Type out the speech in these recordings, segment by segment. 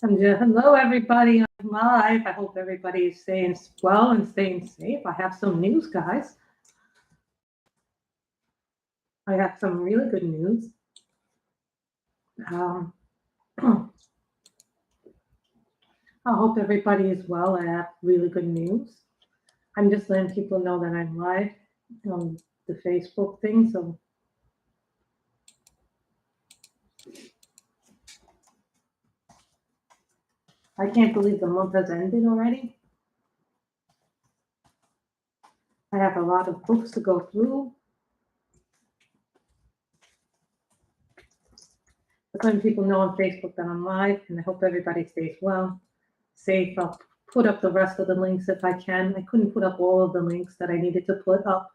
Hello, everybody. I'm live. I hope everybody is staying well and staying safe. I have some news, guys. I have some really good news. I hope everybody is well. I have really good news. I'm just letting people know that I'm live on the Facebook thing. So I can't believe the month has ended already. I have a lot of books to go through. I'm letting people know on Facebook that I'm live, and I hope everybody stays well, safe. I'll put up the rest of the links if I can. I couldn't put up all of the links that I needed to put up.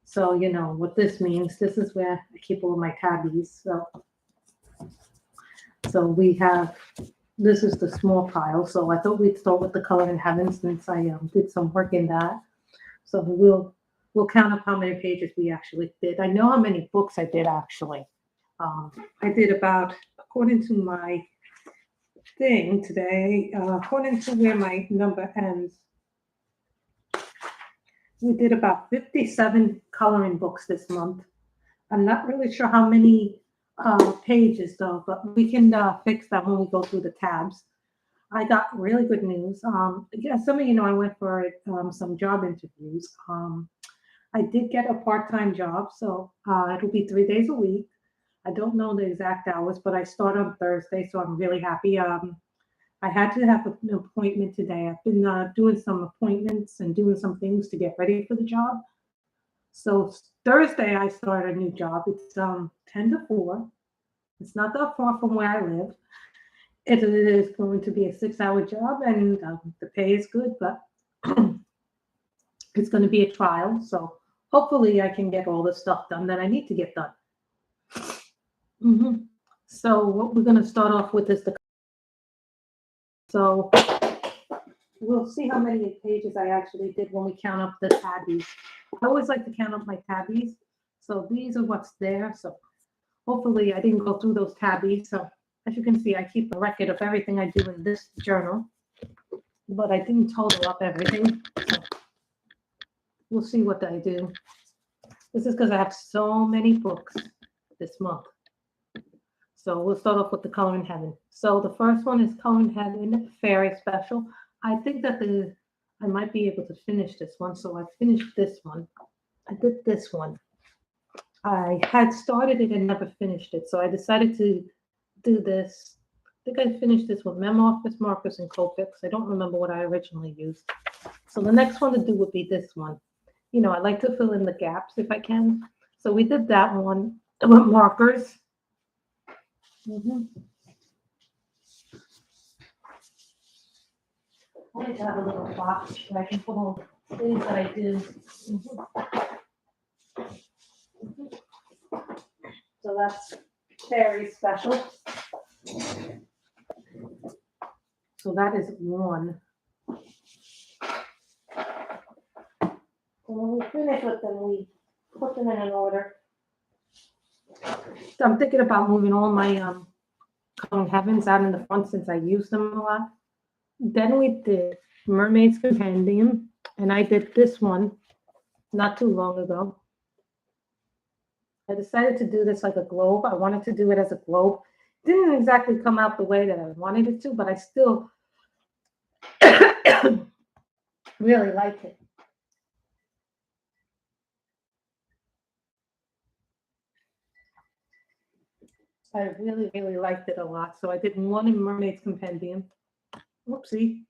So you know what this means. This is where I keep all my tabbies. So we have, this is the small pile. So I thought we'd start with the color in heaven since I did some work in that. So we'll count up how many pages we actually did. I know how many books I did actually. I did about, according to my thing today, according to where my number ends, we did about 57 coloring books this month. I'm not really sure how many pages though, but we can fix that when we go through the tabs. I got really good news. Yeah, some of you know I went for some job interviews. I did get a part-time job, so it'll be 3 days a week. I don't know the exact hours, but I start on Thursday, so I'm really happy. I had to have an appointment today. I've been doing some appointments and doing some things to get ready for the job. So Thursday I start a new job. It's 10 to 4. It's not that far from where I live. It is going to be a 6-hour job, and the pay is good, but it's going to be a trial. So hopefully I can get all the stuff done that I need to get done. So what we're going to start off with is so we'll see how many pages I actually did when we count up the tabbies. I always like to count up my tabbies. So these are what's there. So hopefully I didn't go through those tabbies. So as you can see, I keep a record of everything I do in this journal, but I didn't total up everything. So we'll see what I do. This is because I have so many books this month. So we'll start off with the Color in Heaven. So the first one is Color in Heaven Fairy Special. I think that I might be able to finish this one. So I finished this one. I did this one. I had started it and never finished it. So I decided to do this. I think I finished this with Memo Office markers and Copics. I don't remember what I originally used. So the next one to do would be this one. You know, I like to fill in the gaps if I can. So we did that one with markers. I need to have a little box where I can put all the things that I do. So that's very special. So that is one. And when we finish with them, we put them in an order. So I'm thinking about moving all my Color Heavens out in the front since I use them a lot. Then we did Mermaid's Compendium, and I did this one not too long ago. I decided to do this like a globe. I wanted to do it as a globe. Didn't exactly come out the way that I wanted it to, but I still really like it. I really, really liked it a lot. So I did one in Mermaid's Compendium. Whoopsie.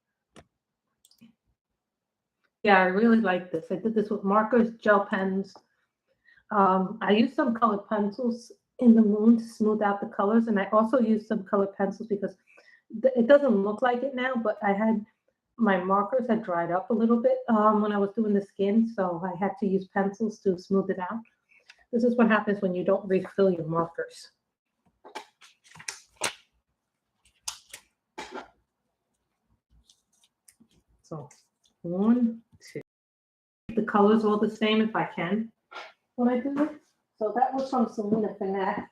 Yeah, I really like this. I did this with markers, gel pens. I used some colored pencils in the moon to smooth out the colors, and I also used some colored pencils because it doesn't look like it now, but my markers had dried up a little bit when I was doing the skin, so I had to use pencils to smooth it out. This is what happens when you don't refill your markers. So 1, 2. The colors all the same if I can when I do it. So that was from Selena Finette.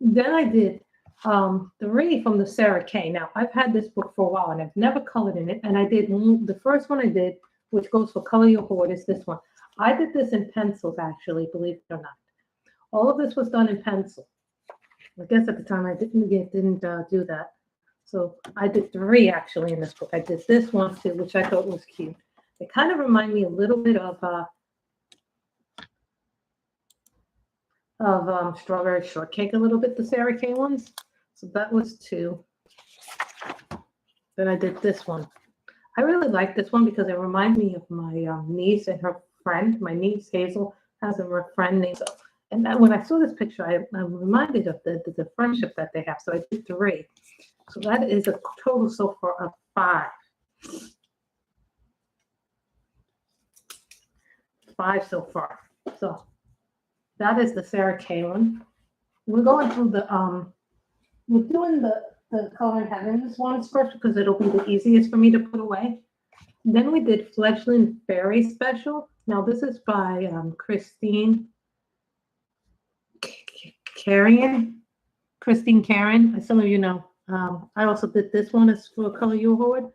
Then I did 3 from the Sarah K. Now, I've had this book for a while, and I've never colored in it. And I did the first one I did, which goes for Color Your Hoard, is this one. I did this in pencils, actually, believe it or not. All of this was done in pencil. I guess at the time I didn't do that. So I did 3 actually in this book. I did this one too, which I thought was cute. They kind of remind me a little bit of Strawberry Shortcake, a little bit, the Sarah K ones. So that was 2. Then I did this one. I really like this one because it reminds me of my niece and her friend. My niece Hazel has a friend named. And when I saw this picture, I'm reminded of the friendship that they have. So I did 3. So that is a total so far of 5. 5 so far. So that is the Sarah K one. We're going through we're doing the Color in Heavens ones first because it'll be the easiest for me to put away. Then we did Fledgling Fairy Special. Now this is by Christine Karen. As some of you know. I also did this one as for Color Your Hoard.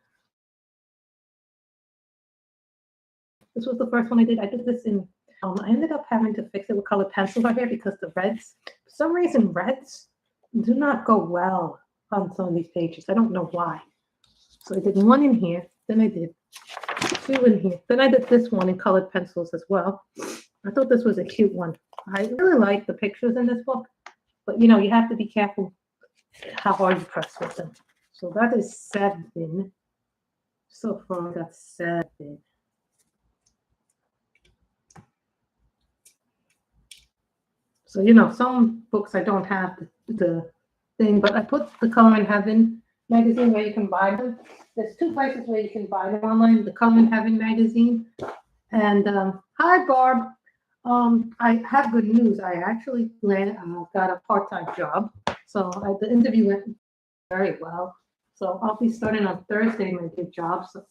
This was the first one I did. I did this in, I ended up having to fix it with colored pencils right here because the reds, for some reason, reds do not go well on some of these pages. I don't know why. So I did 1 in here, then I did 2 in here. Then I did this one in colored pencils as well. I thought this was a cute one. I really like the pictures in this book, but you know, you have to be careful how hard you press with them. So that is 7. So far I got 7. So, you know, some books I don't have the thing, but I put the Color in Heaven magazine where you can buy them. There's 2 places where you can buy them online, the Color in Heaven magazine. And hi, Barb. I have good news. I actually got a part-time job. So the interview went very well. So I'll be starting on Thursday my new job. So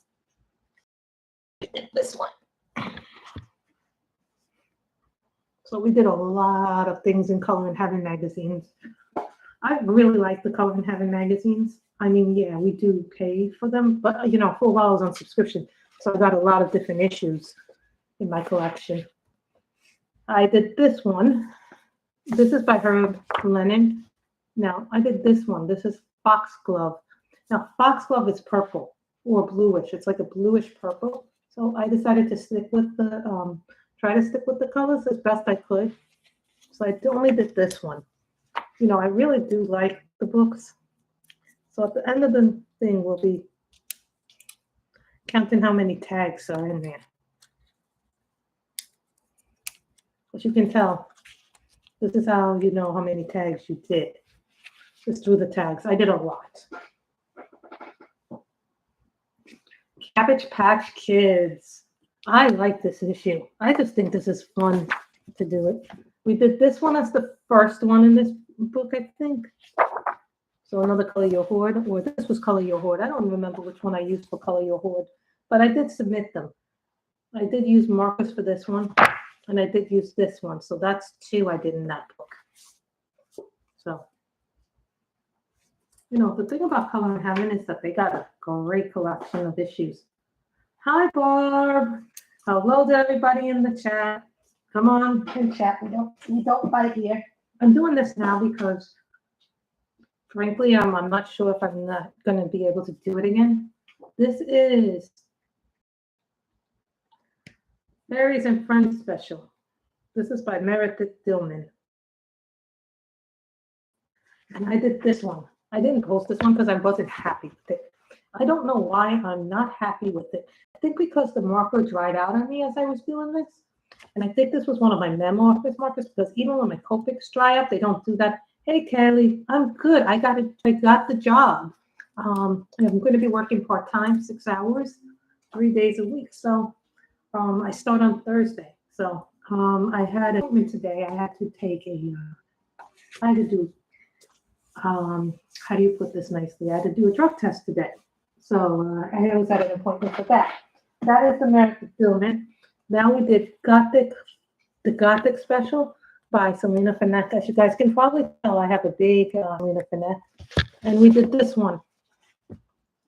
I did this one. So we did a lot of things in Color in Heaven magazines. I really like the Color in Heaven magazines. I mean, yeah, we do pay for them, but you know, for a while I was on subscription. So I got a lot of different issues in my collection. I did this one. This is by Herb Lennon. Now, I did this one. This is Foxglove. Now, Foxglove is purple or bluish. It's like a bluish purple. So I decided to stick with the, try to stick with the colors as best I could. So I only did this one. You know, I really do like the books. So at the end of the thing, we'll be counting how many tags are in there. As you can tell, this is how you know how many tags you did. Just through the tags. I did a lot. Cabbage Patch Kids. I like this issue. I just think this is fun to do it. We did this one as the first one in this book, I think. So another Color Your Hoard, or this was Color Your Hoard. I don't remember which one I used for Color Your Hoard, but I did submit them. I did use markers for this one, and I did use this one. So that's 2 I did in that book. So, you know, the thing about Color in Heaven is that they got a great collection of issues. Hi, Barb. Hello to everybody in the chat. Come on and chat. We don't fight here. I'm doing this now because, frankly, I'm not sure if I'm not going to be able to do it again. This is Fairies and Friends Special. This is by Meredith Dillman. And I did this one. I didn't post this one because I wasn't happy with it. I don't know why I'm not happy with it. I think because the marker dried out on me as I was doing this. And I think this was one of my memo office markers because even when my Copics dry up, they don't do that. Hey, Kelly, I'm good. I got the job. I'm going to be working part-time, 6 hours, 3 days a week. So I start on Thursday. So I had an appointment today. I had to take I had to do, how do you put this nicely? I had to do a drug test today. So I was at an appointment for that. That is the Meredith Dillman. Now we did the Gothic special. by Selena Finette. As you guys can probably tell, I have a big Selena Finette. And we did this one.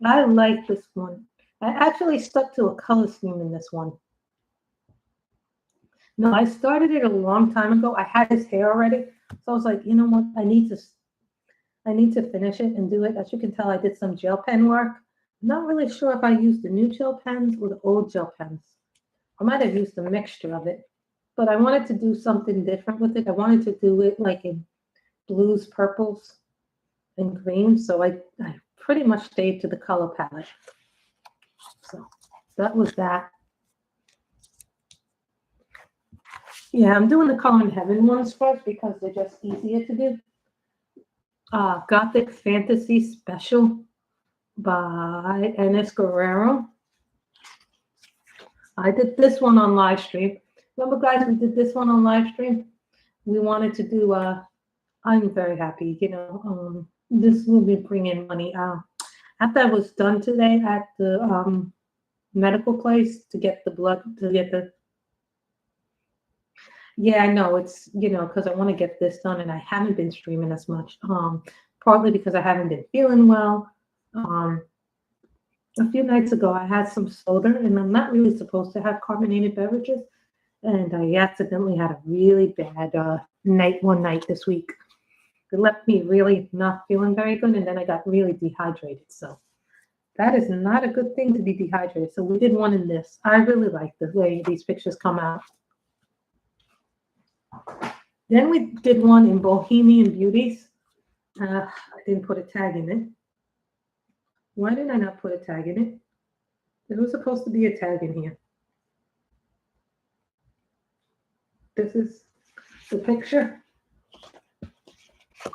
I like this one. I actually stuck to a color scheme in this one. No, I started it a long time ago. I had his hair already. So I was like, you know what? I need to finish it and do it. As you can tell, I did some gel pen work. I'm not really sure if I used the new gel pens or the old gel pens. I might have used a mixture of it. But I wanted to do something different with it. I wanted to do it like in blues, purples, and greens. So I pretty much stayed to the color palette. So that was that. Yeah, I'm doing the Color in Heaven ones first because they're just easier to do. Gothic Fantasy Special by Enes Guerrero. I did this one on live stream. Remember, guys, we did this one on live stream. We wanted to do, I'm very happy, you know, this will be bringing money. After I was done today at the medical place to get the blood, yeah, I know, it's, you know, because I want to get this done and I haven't been streaming as much, partly because I haven't been feeling well. A few nights ago, I had some soda, and I'm not really supposed to have carbonated beverages. And I accidentally had a really bad night one night this week. It left me really not feeling very good, and then I got really dehydrated. So that is not a good thing to be dehydrated. So we did one in this. I really like the way these pictures come out. Then we did one in Bohemian Beauties. I didn't put a tag in it. Why did I not put a tag in it? There was supposed to be a tag in here. This is the picture.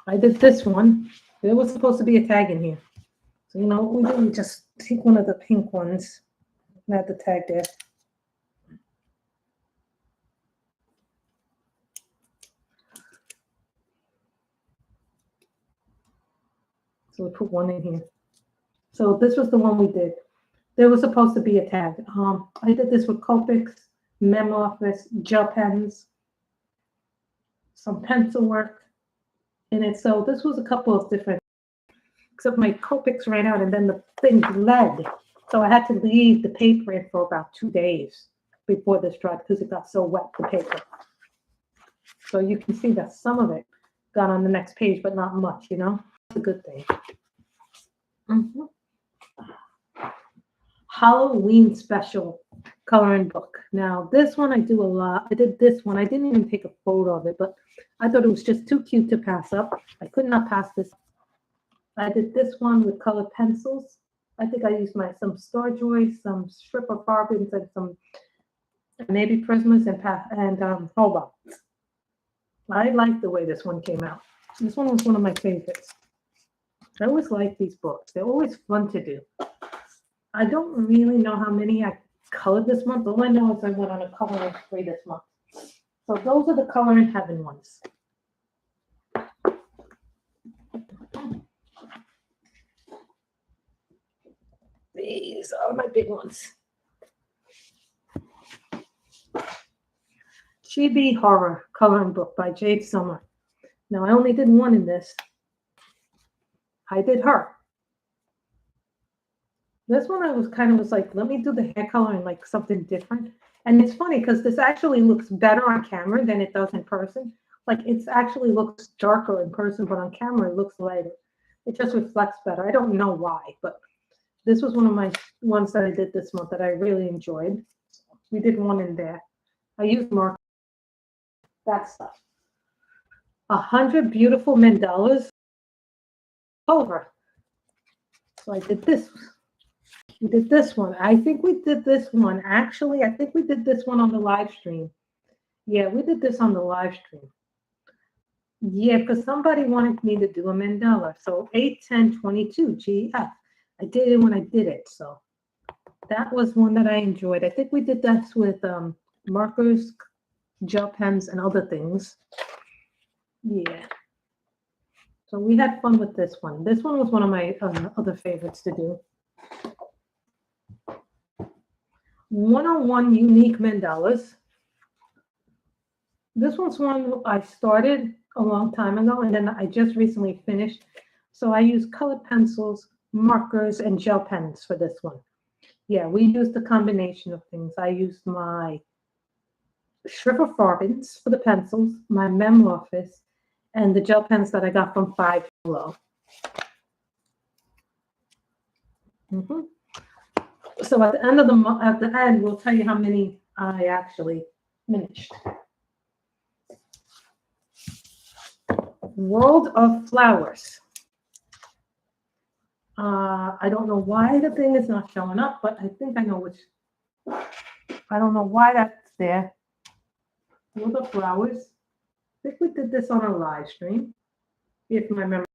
I did this one. There was supposed to be a tag in here. So, you know, we didn't just take one of the pink ones and add the tag there. So we put one in here. So this was the one we did. There was supposed to be a tag. I did this with Copics, Memo Office, gel pens, some pencil work in it. So this was a couple of different, except my Copics ran out and then the thing bled. So I had to leave the paper in for about 2 days before this dried because it got so wet, the paper. So you can see that some of it got on the next page, but not much, you know? It's a good thing. Halloween special coloring book. Now, this one I do a lot. I did this one. I didn't even take a photo of it, but I thought it was just too cute to pass up. I could not pass this. I did this one with colored pencils. I think I used some Star Joy, some strip of carbons, and some maybe Prismas and Hoba. I like the way this one came out. This one was one of my favorites. I always like these books. They're always fun to do. I don't really know how many I colored this month. All I know is I went on a coloring spree this month. So those are the Color in Heaven ones. These are my big ones. Chibi Horror Coloring Book by Jade Summer. Now, I only did one in this. I did her. This one I was like, let me do the hair color in like something different. And it's funny because this actually looks better on camera than it does in person. Like it actually looks darker in person, but on camera it looks lighter. It just reflects better. I don't know why, but this was one of my ones that I did this month that I really enjoyed. We did one in there. I used marker. That stuff. 100 Beautiful Mandalas. Over. So I did this. We did this one. I think we did this one. Actually, I think we did this one on the live stream. Yeah, we did this on the live stream. Yeah, because somebody wanted me to do a mandala. So 8/10/22 GF. I did it when I did it. So that was one that I enjoyed. I think we did that with markers, gel pens, and other things. Yeah. So we had fun with this one. This one was one of my other favorites to do. 101 Unique Mandalas. This one's one I started a long time ago, and then I just recently finished. So I use colored pencils, markers, and gel pens for this one. Yeah, we used a combination of things. I used my Schriftfarbens for the pencils, my Memorphis, and the gel pens that I got from Five Below. So at the end of the end, we'll tell you how many I actually finished. World of Flowers. I don't know why the thing is not showing up, but I think I know which. I don't know why that's there. World of Flowers. I think we did this on a live stream. If my memory,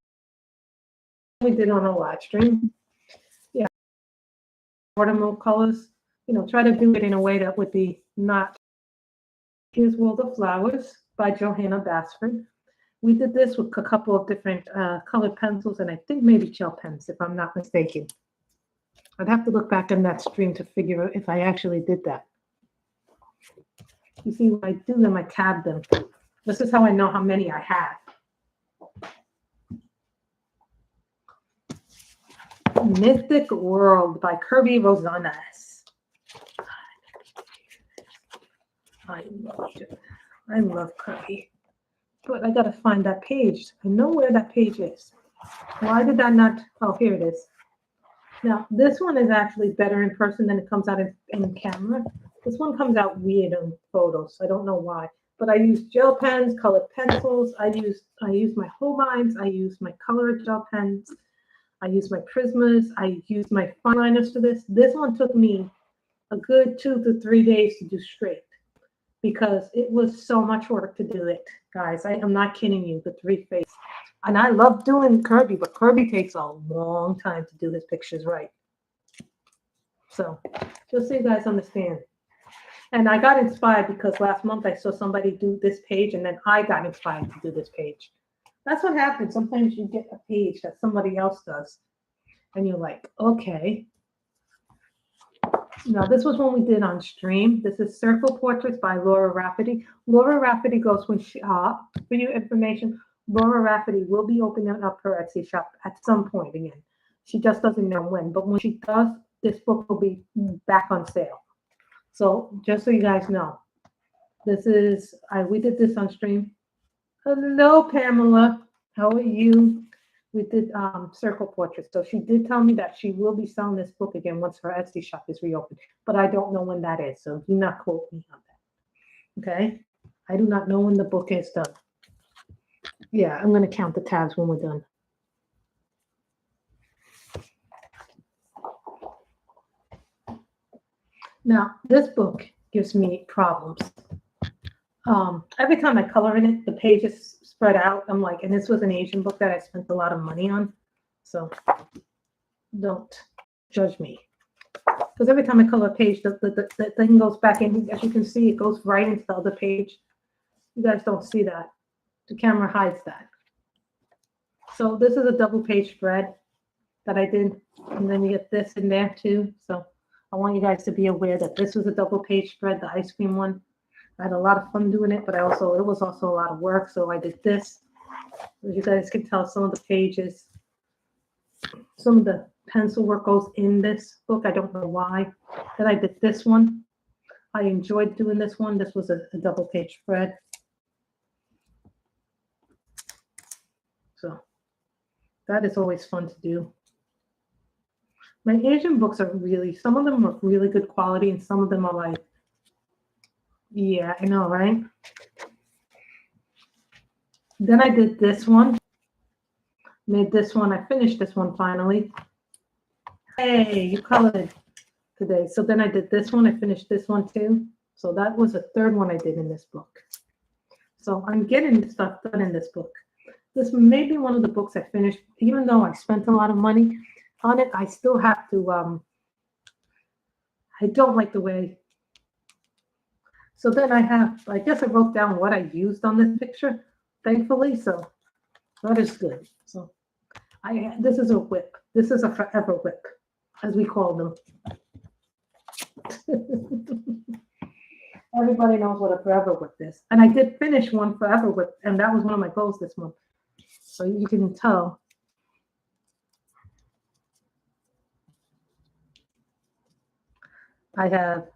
we did on a live stream. Yeah, watermelon colors. You know, try to do it in a way that would be not. Here's World of Flowers by Johanna Basford. We did this with a couple of different colored pencils and I think maybe gel pens, if I'm not mistaken. I'd have to look back in that stream to figure out if I actually did that. You see, when I do them, I tab them. This is how I know how many I have. Mythic World by Kerby Rosanes. I loved it. I love Kerby. But I got to find that page. I know where that page is. Why did that not? Oh, here it is. Now, this one is actually better in person than it comes out in camera. This one comes out weird in photos. I don't know why. But I use gel pens, colored pencils. I use my Holbeins. I use my colored gel pens. I use my Prismas. I use my fine liners for this. This one took me a good 2 to 3 days to do straight because it was so much work to do it, guys. I am not kidding you, the 3-face. And I love doing Kerby, but Kerby takes a long time to do his pictures right. So just so you guys understand. And I got inspired because last month I saw somebody do this page and then I got inspired to do this page. That's what happens. Sometimes you get a page that somebody else does and you're like, okay. Now, this was one we did on stream. This is Circle Portraits by Laura Rafferty. Laura Rafferty goes when she, for your information, Laura Rafferty will be opening up her Etsy shop at some point again. She just doesn't know when, but when she does, this book will be back on sale. So just so you guys know, this is, we did this on stream. Hello, Pamela. How are you? We did Circle Portraits. So she did tell me that she will be selling this book again once her Etsy shop is reopened. But I don't know when that is. So do not quote me on that. Okay? I do not know when the book is done. Yeah, I'm going to count the tabs when we're done. Now, this book gives me problems. Every time I color in it, the pages spread out. I'm like, and this was an Asian book that I spent a lot of money on. So don't judge me. Because every time I color a page, the thing goes back in. As you can see, it goes right into the other page. You guys don't see that. The camera hides that. So this is a double page spread that I did. And then you get this in there too. So I want you guys to be aware that this was a double page spread, the ice cream one. I had a lot of fun doing it, but it was also a lot of work. So I did this. As you guys can tell, some of the pages, some of the pencil work goes in this book. I don't know why. Then I did this one. I enjoyed doing this one. This was a double page spread. So that is always fun to do. My Asian books are really, some of them are really good quality and some of them are like, yeah, I know, right? Then I did this one. Made this one. I finished this one finally. Hey, you colored today. So then I did this one. I finished this one too. So that was a third one I did in this book. So I'm getting stuff done in this book. This may be one of the books I finished, even though I spent a lot of money on it. I still have to, I don't like the way. So then I guess I wrote down what I used on this picture, thankfully. So that is good. So this is a whip. This is a forever whip, as we call them. Everybody knows what a forever with is. And I did finish one forever with, and that was one of my goals this month. So you can tell. I have.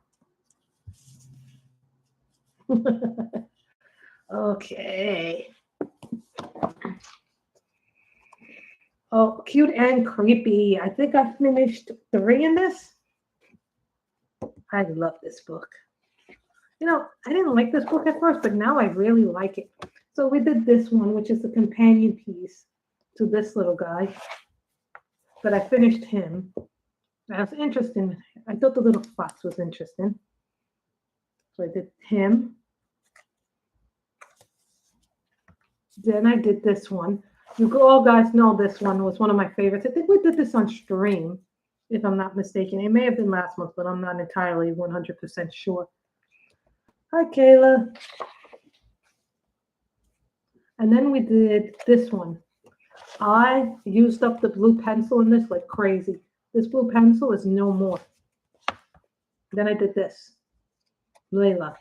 Okay. Oh, cute and creepy. I think I finished 3 in this. I love this book. You know, I didn't like this book at first, but now I really like it. So we did this one, which is the companion piece to this little guy. But I finished him. That's interesting. I thought the little fox was interesting. So I did him. Then I did this one. You all guys know this one was one of my favorites. I think we did this on stream, if I'm not mistaken. It may have been last month, but I'm not entirely 100% sure. Hi, Kayla. And then we did this one. I used up the blue pencil in this like crazy. This blue pencil is no more. Then I did this. Layla.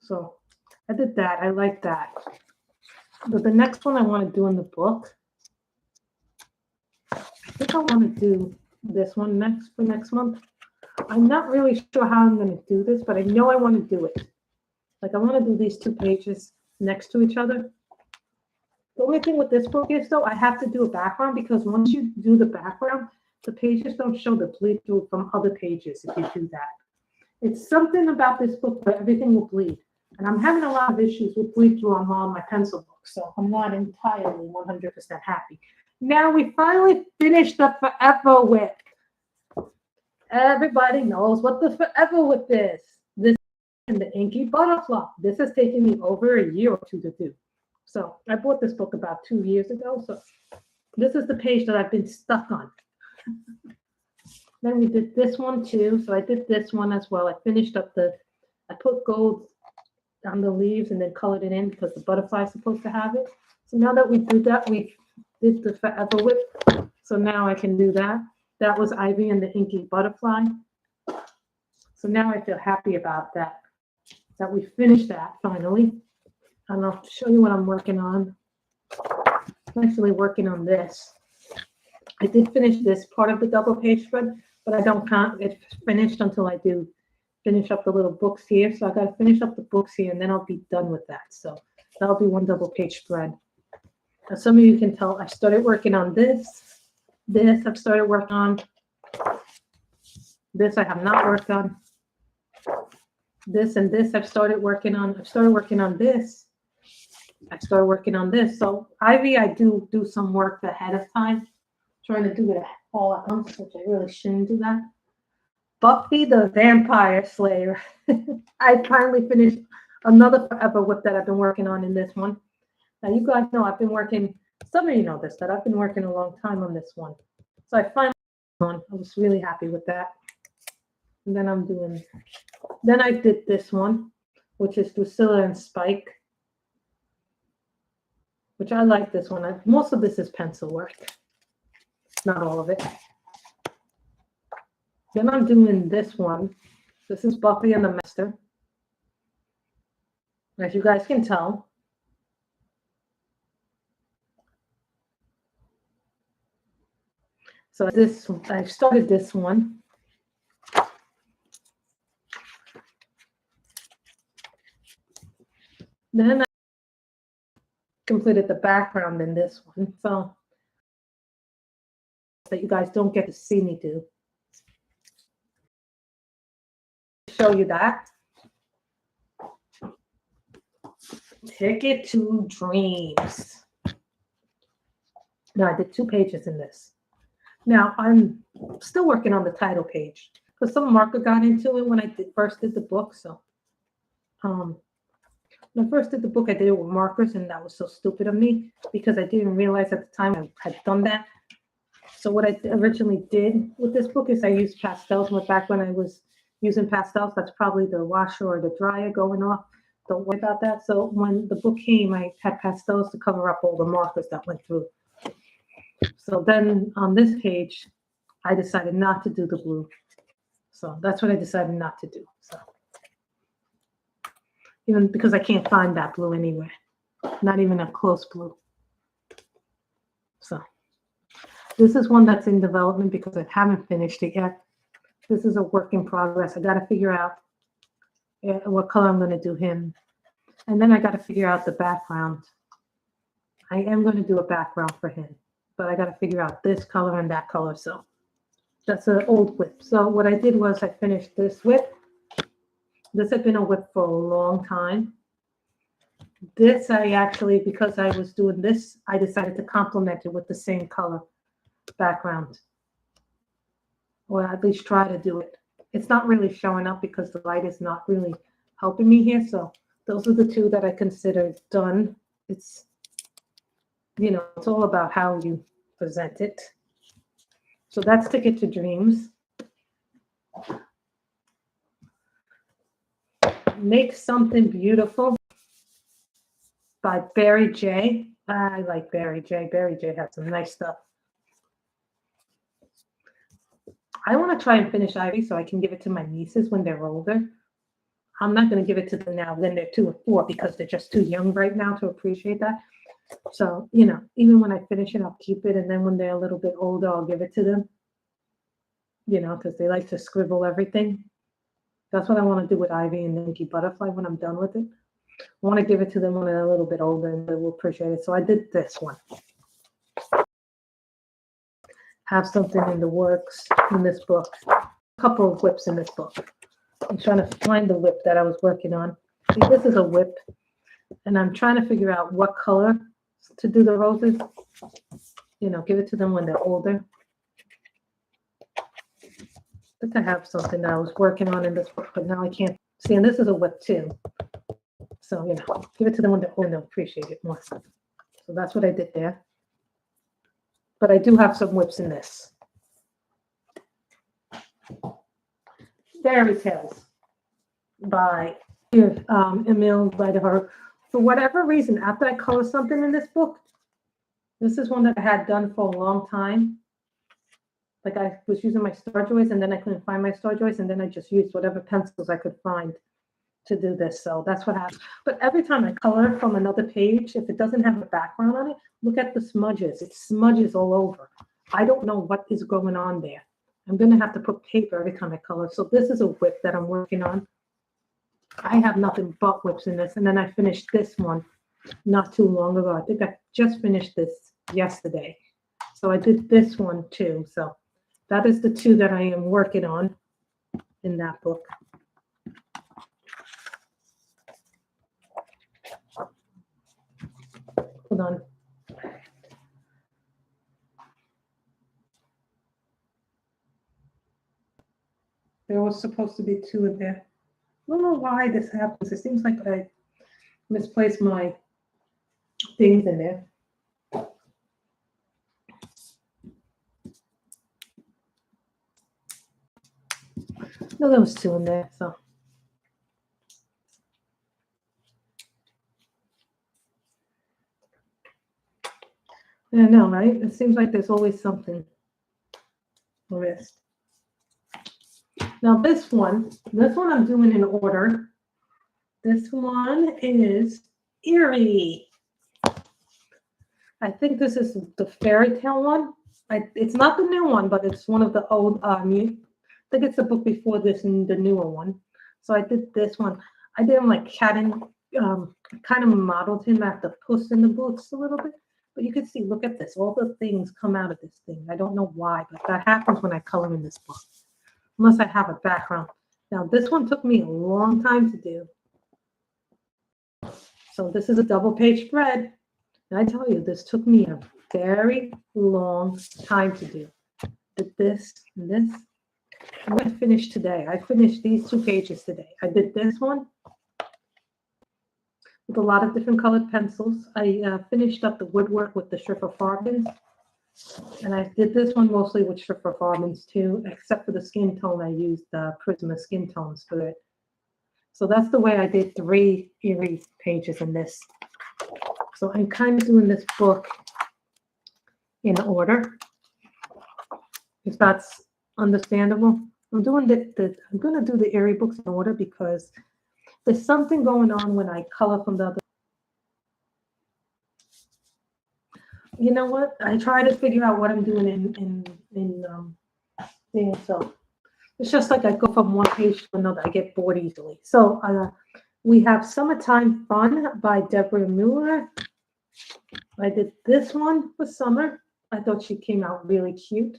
So I did that. I like that. But the next one I want to do in the book, I think I want to do this one next for next month. I'm not really sure how I'm going to do this, but I know I want to do it. Like I want to do these 2 pages next to each other. The only thing with this book is, though, I have to do a background because once you do the background, the pages don't show the bleed through from other pages if you do that. It's something about this book where everything will bleed. And I'm having a lot of issues with bleed through on all my pencil books, so I'm not entirely 100% happy. Now we finally finished the Forever Whip. Everybody knows what the Forever Whip is. This is the Inky Butterfly. This has taken me over a year or 2 to do. So I bought this book about 2 years ago. So this is the page that I've been stuck on. Then we did this one too. So I did this one as well. I finished up I put gold on the leaves and then colored it in because the butterfly is supposed to have it. So now that we did that, we did the Forever Whip. So now I can do that. That was Ivy and the Inky Butterfly. So now I feel happy about that we finished that finally. And I'll show you what I'm working on. I'm actually working on this. I did finish this part of the double page spread, but I don't count it finished until I do finish up the little books here. So I got to finish up the books here and then I'll be done with that. So that'll be 1 double page spread. As some of you can tell, I started working on this. I've started working on. This I have not worked on. This and this I've started working on. I've started working on this. I started working on this. So Ivy, I do some work ahead of time, trying to do it all at once, which I really shouldn't do that. Buffy the Vampire Slayer. I finally finished another Forever Whip that I've been working on in this one. Now you guys know I've been working, some of you know this, that I've been working a long time on this one. So I finally one. I was really happy with that. And then I did this one, which is Drusilla and Spike, which I like this one. Most of this is pencil work, not all of it. Then I'm doing this one. This is Buffy and the Master. As you guys can tell, so I started this one. Then I completed the background in this one, so that you guys don't get to see me do. Show you that. Ticket to Dreams. Now I did 2 pages in this. Now I'm still working on the title page because some marker got into it when I first did the book. So when I first did the book, I did it with markers, and that was so stupid of me because I didn't realize at the time I had done that. So what I originally did with this book is I used pastels. Back when I was using pastels, that's probably the washer or the dryer going off. Don't worry about that. So when the book came, I had pastels to cover up all the markers that went through. So then on this page, I decided not to do the blue. So that's what I decided not to do. So even because I can't find that blue anywhere. Not even a close blue. So this is one that's in development because I haven't finished it yet. This is a work in progress. I got to figure out what color I'm going to do him. And then I got to figure out the background. I am going to do a background for him, but I got to figure out this color and that color. So that's an old whip. So what I did was I finished this whip. This had been a whip for a long time. This I actually, because I was doing this, I decided to complement it with the same color background. Or at least try to do it. It's not really showing up because the light is not really helping me here. So those are the two that I consider done. It's, you know, it's all about how you present it. So that's Ticket to Dreams. Make Something Beautiful by Barry J. I like Barry J. Barry J has some nice stuff. I want to try and finish Ivy so I can give it to my nieces when they're older. I'm not going to give it to them now when they're 2 or 4 because they're just too young right now to appreciate that. So, you know, even when I finish it, I'll keep it. And then when they're a little bit older, I'll give it to them, you know, because they like to scribble everything. That's what I want to do with Ivy and Ninky Butterfly when I'm done with it. I want to give it to them when they're a little bit older and they will appreciate it. So I did this one. Have something in the works in this book. A couple of whips in this book. I'm trying to find the whip that I was working on. See, this is a whip. And I'm trying to figure out what color to do the roses. You know, give it to them when they're older. I think I have something that I was working on in this book, but now I can't see. And this is a whip too. So, you know, give it to them when they're older and they'll appreciate it more. So that's what I did there. But I do have some whips in this. Fairy Tales by Emile Lidehall. For whatever reason, after I color something in this book, this is one that I had done for a long time. Like I was using my Star Joys and then I couldn't find my Star Joys and then I just used whatever pencils I could find to do this. So that's what happens. But every time I color from another page, if it doesn't have a background on it, look at the smudges. It smudges all over. I don't know what is going on there. I'm going to have to put paper every time I color. So this is a whip that I'm working on. I have nothing but whips in this. And then I finished this one not too long ago. I think I just finished this yesterday. So I did this one too. So that is the 2 that I am working on in that book. Hold on. There was supposed to be 2 in there. I don't know why this happens. It seems like I misplaced my things in there. No, there was 2 in there, so. I know, right? It seems like there's always something missed. Now this one I'm doing in order. This one is Eerie. I think this is the fairy tale one. It's not the new one, but it's one of the old new. I think it's the book before this and the newer one. So I did this one. I did him like cat and kind of modeled him after Puss in the Boots a little bit. But you can see, look at this. All the things come out of this thing. I don't know why, but that happens when I color in this book. Unless I have a background. Now, this one took me a long time to do. So this is a double page spread. And I tell you, this took me a very long time to do. Did this and this. I'm going to finish today. I finished these 2 pages today. I did this one with a lot of different colored pencils. I finished up the woodwork with the Schiffer Farbens. And I did this one mostly with Schiffer Farbens too, except for the skin tone. I used Prisma skin tones for it. So that's the way I did 3 Eerie pages in this. So I'm kind of doing this book in order, if that's understandable. I'm doing I'm going to do the Eerie books in order because There's something going on when I color from the other. You know what? I try to figure out what I'm doing in things. So it's just like I go from one page to another. I get bored easily. So we have Summertime Fun by Deborah Mueller. I did this one for summer. I thought she came out really cute.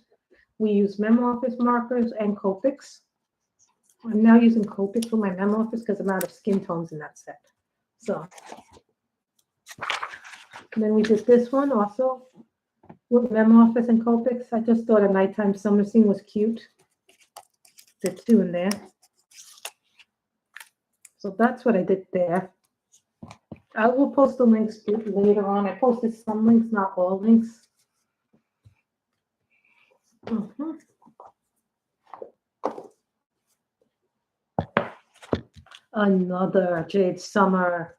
We use Memo Office markers and Copics. I'm now using Copic for my Memo Office because I'm out of skin tones in that set. So, and then we did this one also with Memo Office and Copics. I just thought a nighttime summer scene was cute. There's two in there. So that's what I did there. I will post the links later on. I posted some links, not all links. Another Jade Summer.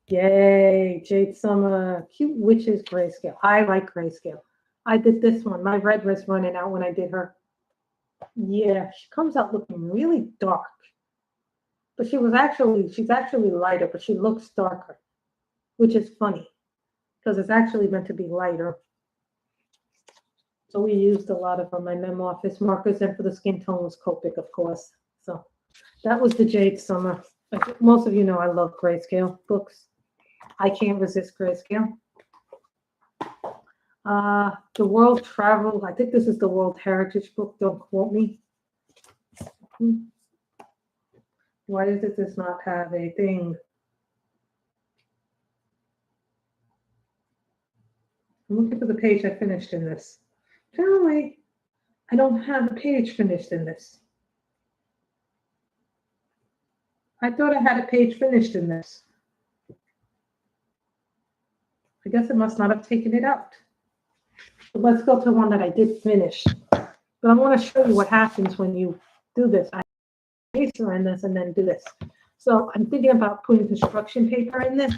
Yay, Jade Summer. Cute Witches Grayscale. I like Grayscale. I did this one. My red was running out when I did her. Yeah, she comes out looking really dark. But she's actually lighter, but she looks darker, which is funny because it's actually meant to be lighter. So we used a lot of my Memo Office markers, and for the skin tone was Copic, of course. So that was the Jade Summer. Most of you know I love Grayscale books. I can't resist Grayscale. The World Travel, I think this is the World Heritage book, don't quote me. Why does it does not have a thing? I'm looking for the page I finished in this. Apparently, I don't have a page finished in this. I thought I had a page finished in this. I guess it must not have taken it out. So let's go to one that I did finish. But I want to show you what happens when you do this. I eraser in this and then do this. So I'm thinking about putting construction paper in this.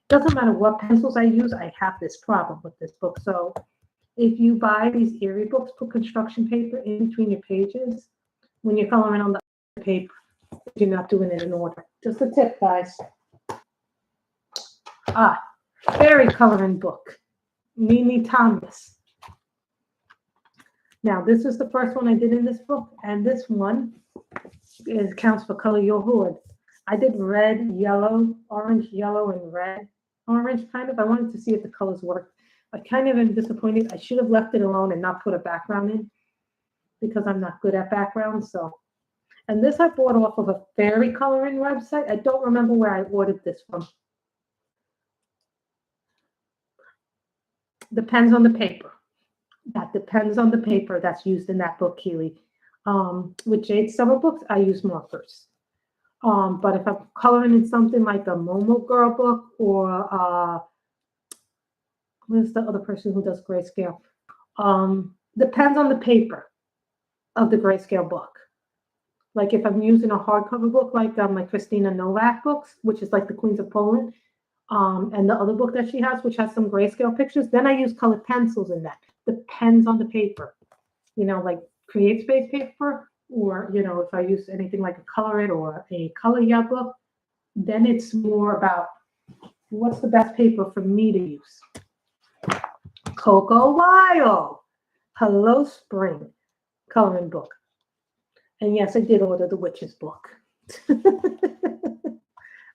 Doesn't matter what pencils I use, I have this problem with this book. So if you buy these Erie books, put construction paper in between your pages when you're coloring on the paper. You're not doing it in order. Just a tip, guys. Fairy coloring book. Mimi Thomas. Now, this is the first one I did in this book, and this one counts for Color Your Hood. I did red, yellow, orange, yellow, and red, orange kind of. I wanted to see if the colors worked. I kind of am disappointed. I should have left it alone and not put a background in because I'm not good at backgrounds. So, and this I bought off of a fairy coloring website. I don't remember where I ordered this from. Depends on the paper. That depends on the paper that's used in that book, Keely. With Jade Summer books, I use markers. But if I'm coloring in something like a Momo Girl book or who's the other person who does Grayscale? Depends on the paper of the Grayscale book. Like if I'm using a hardcover book like my Christina Novak books, which is like the Queens of Poland, and the other book that she has, which has some Grayscale pictures, then I use colored pencils in that. Depends on the paper. You know, like Create Space paper, or, you know, if I use anything like a Color It or a Kameliya book, then it's more about what's the best paper for me to use. Coco Wild, Hello Spring coloring book. And yes, I did order the Witch's book.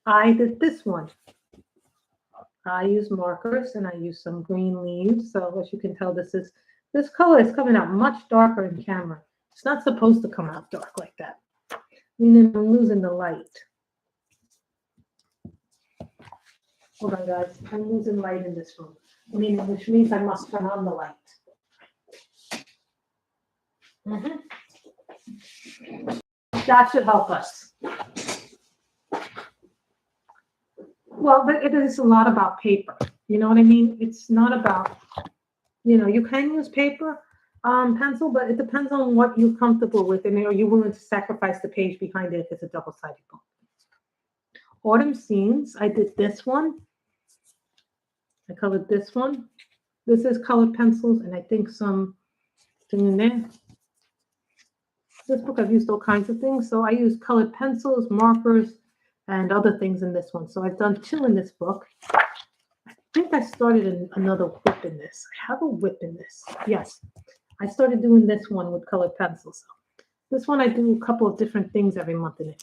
I did this one. I use markers and I use some green leaves. So as you can tell, this color is coming out much darker in camera. It's not supposed to come out dark like that. Meaning I'm losing the light. Hold on, guys. I'm losing light in this room. Which means I must turn on the light. That should help us. Well, but it is a lot about paper. You know what I mean? It's not about, you know, you can use paper, pencil, but it depends on what you're comfortable with, and are you willing to sacrifice the page behind it if it's a double-sided book. Autumn Scenes, I did this one. I colored this one. This is colored pencils, and I think some thing in there. This book I've used all kinds of things, so I use colored pencils, markers, and other things in this one. So I've done 2 in this book. I think I started another whip in this. I have a whip in this. Yes, I started doing this one with colored pencils. This one I do a couple of different things every month in it.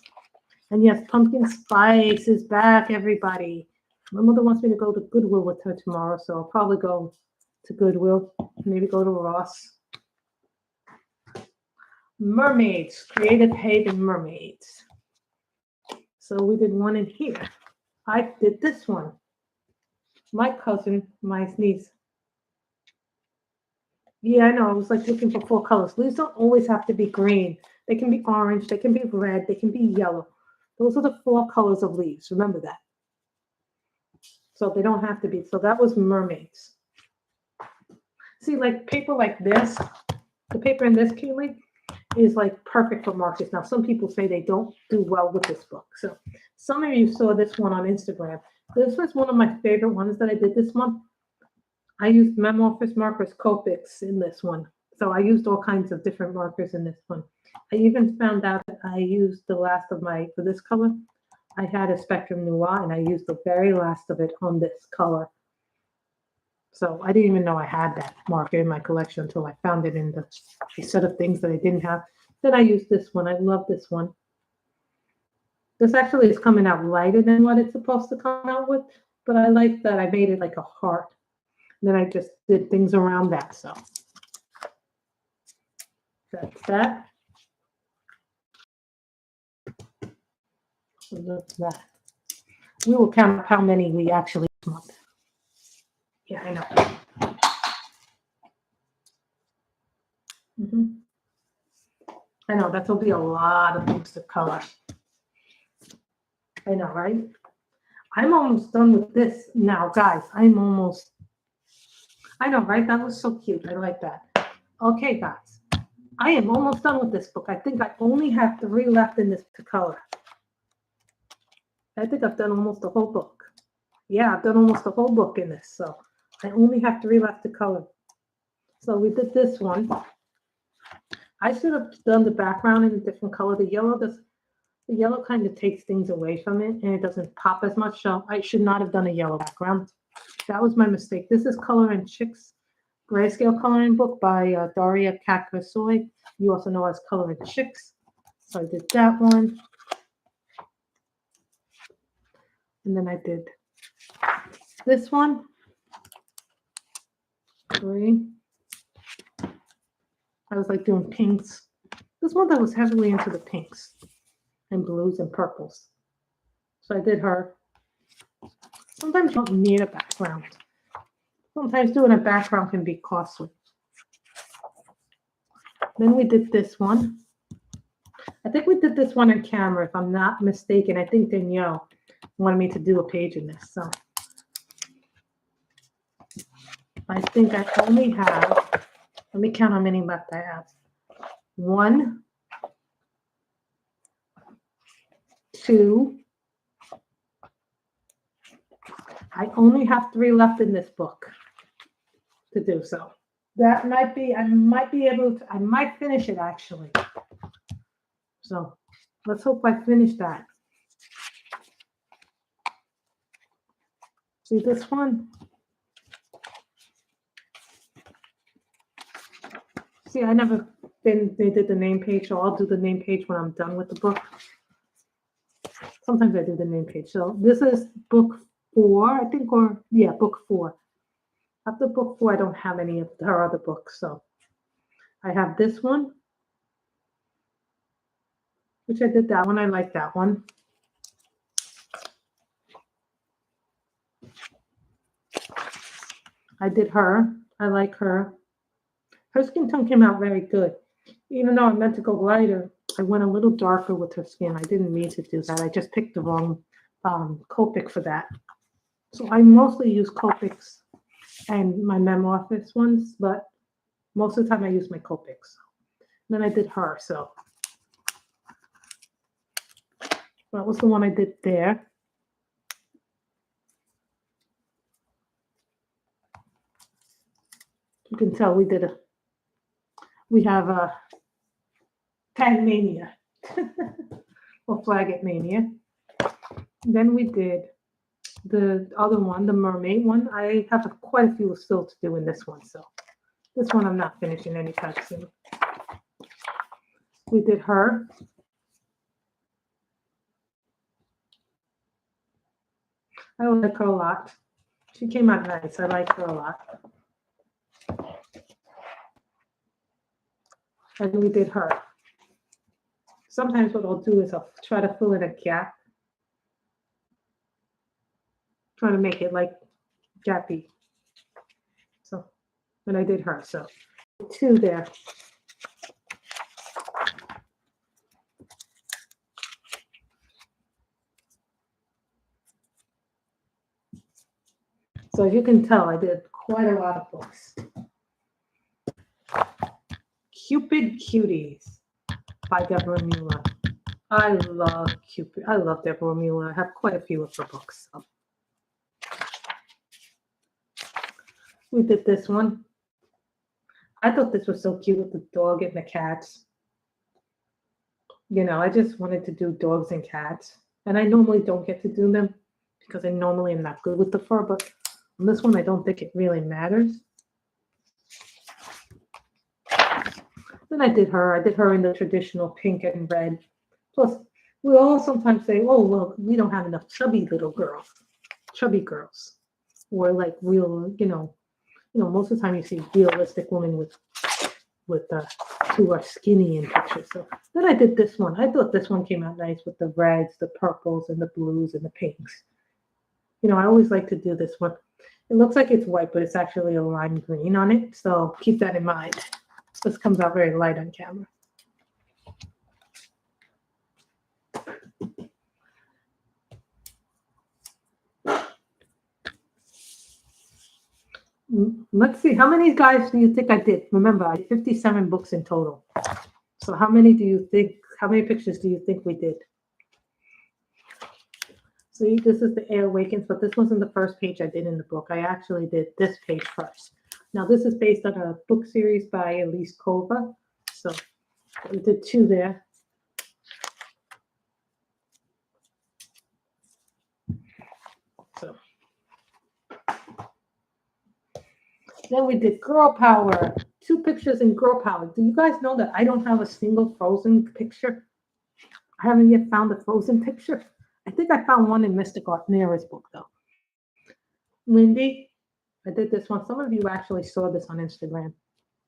And yes, pumpkin spice is back, everybody. My mother wants me to go to Goodwill with her tomorrow, so I'll probably go to Goodwill, maybe go to Ross. Mermaids, Creative Haven Mermaids. So we did one in here. I did this one. My cousin, my niece. Yeah, I know. I was like looking for 4 colors. Leaves don't always have to be green. They can be orange. They can be red. They can be yellow. Those are the 4 colors of leaves. Remember that. So they don't have to be. So that was mermaids. See, like paper like this, the paper in this, Keely, is like perfect for markers. Now, some people say they don't do well with this book. So some of you saw this one on Instagram. This was one of my favorite ones that I did this month. I used Memo Office markers, Copics in this one. So I used all kinds of different markers in this one. I even found out that I used the last of my, for this color, I had a Spectrum Noir, and I used the very last of it on this color. So I didn't even know I had that marker in my collection until I found it in the set of things that I didn't have. Then I used this one. I love this one. This actually is coming out lighter than what it's supposed to come out with, but I like that I made it like a heart. And then I just did things around that. So that's that. Look at that. We will count how many we actually this month. Yeah, I know. I know, that will be a lot of things to color. I know, right? I'm almost done with this now, guys. I'm almost, I know, right? That was so cute. I like that. Okay, guys. I am almost done with this book. I think I only have 3 left in this to color. I think I've done almost the whole book. Yeah, I've done almost the whole book in this. So I only have 3 left to color. So we did this one. I should have done the background in a different color. The yellow kind of takes things away from it, and it doesn't pop as much. So I should not have done a yellow background. That was my mistake. This is Color and Chicks, Grayscale coloring book by Daria Kakasoi. You also know as Color and Chicks. So I did that one. And then I did this one. 3. I was like doing pinks. This one that was heavily into the pinks and blues and purples. So I did her. Sometimes you don't need a background. Sometimes doing a background can be costly. Then we did this one. I think we did this one on camera, if I'm not mistaken. I think Danielle wanted me to do a page in this. So I think I only have, let me count how many left I have. 1, 2. I only have 3 left in this book to do. So that might be, I might be able to, I might finish it actually. So let's hope I finish that. See this one? See, I never been, they did the name page, so I'll do the name page when I'm done with the book. Sometimes I do the name page. So this is book 4, I think, or yeah, book 4. After book 4, I don't have any of her other books. So I have this one, which I did that one. I like that one. I did her. I like her. Her skin tone came out very good. Even though I meant to go lighter, I went a little darker with her skin. I didn't mean to do that. I just picked the wrong Copic for that. So I mostly use Copics and my Memo Office ones, but most of the time I use my Copics. Then I did her, so that was the one I did there. You can tell we have a Tag Mania or Flag It Mania. Then we did the other one, the mermaid one. I have quite a few still to do in this one, so this one I'm not finishing anytime soon. We did her. I like her a lot. She came out nice. I like her a lot. And we did her. Sometimes what I'll do is I'll try to fill in a gap. Trying to make it like gappy. So, and I did her. So, 2 there. So as you can tell, I did quite a lot of books. Cupid Cuties by Deborah Mueller. I love Cupid. I love Deborah Mueller. I have quite a few of her books. So. We did this one. I thought this was so cute with the dog and the cats. You know, I just wanted to do dogs and cats. And I normally don't get to do them because I normally am not good with the fur, but on this one, I don't think it really matters. Then I did her. I did her in the traditional pink and red. Plus, we all sometimes say, oh, well, we don't have enough chubby little girls, chubby girls. Or like real, you know, most of the time you see realistic women with who are skinny in pictures. So then I did this one. I thought this one came out nice with the reds, the purples, and the blues and the pinks. You know, I always like to do this one. It looks like it's white, but it's actually a lime green on it. So keep that in mind. This comes out very light on camera. Let's see, how many guys do you think I did? Remember, I did 57 books in total. So how many pictures do you think we did? See, this is the Air Awakens, but this wasn't the first page I did in the book. I actually did this page first. Now, this is based on a book series by Angelkova. So we did 2 there. So then we did Girl Power. 2 pictures in Girl Power. Do you guys know that I don't have a single Frozen picture? I haven't yet found a Frozen picture. I think I found one in Mystic Art Nera's book, though. Lindy, I did this one. Some of you actually saw this on Instagram.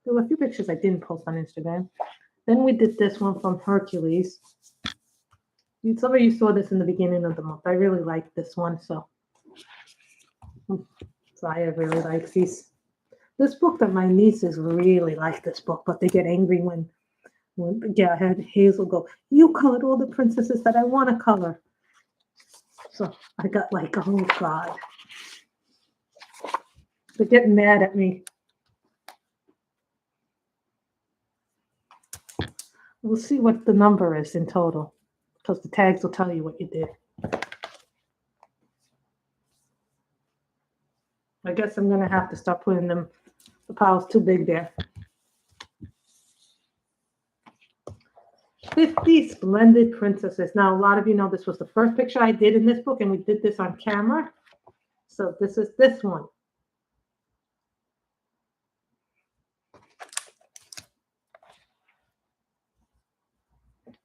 There were a few pictures I didn't post on Instagram. Then we did this one from Hercules. Some of you saw this in the beginning of the month. I really like this one, so I really like these. This book that my nieces really like this book, but they get angry when I had Hazel go, you colored all the princesses that I want to color. So I got like, oh God. They're getting mad at me. We'll see what the number is in total, because the tags will tell you what you did. I guess I'm going to have to start putting them, the pile's too big there. 50 Splendid Princesses. Now, a lot of you know this was the first picture I did in this book, and we did this on camera. So this is this one.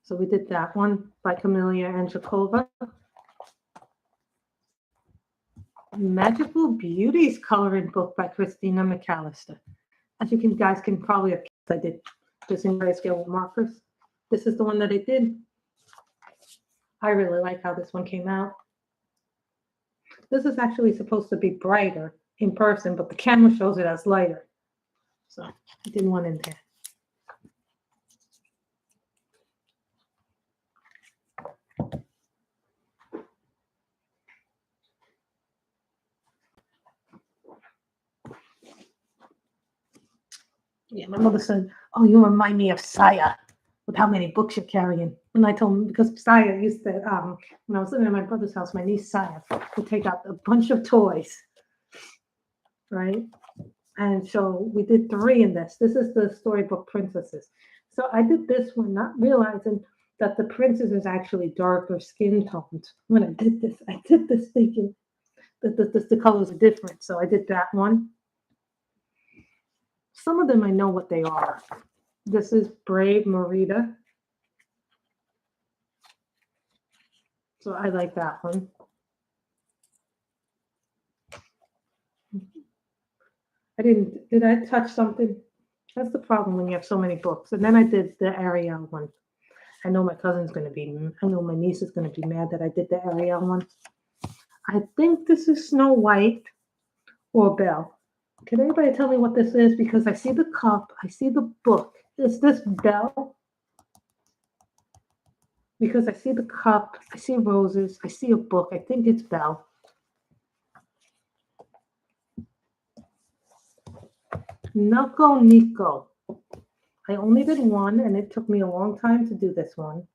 So we did that one by Kameliya Angelkova. Magical Beauties coloring book by Christina McAllister. As you guys can probably have guessed, I did this in grayscale with markers. This is the one that I did. I really like how this one came out. This is actually supposed to be brighter in person, but the camera shows it as lighter. So I did one in there. Yeah, my mother said, oh, you remind me of Saya with how many books you're carrying. And I told him, because Saya used to, when I was living at my brother's house, my niece Saya would take out a bunch of toys, right? And so we did 3 in this. This is the storybook Princesses. So I did this one, not realizing that the princess is actually darker skin toned. When I did this thinking that the colors are different. So I did that one. Some of them I know what they are. This is Brave Marita. So I like that one. Did I touch something? That's the problem when you have so many books. And then I did the Ariel one. I know my cousin's going to be, I know my niece is going to be mad that I did the Ariel one. I think this is Snow White or Belle. Can anybody tell me what this is? Because I see the cup, I see the book. Is this Belle? Because I see the cup, I see roses, I see a book. I think it's Belle. Nico. I only did one, and it took me a long time to do this one.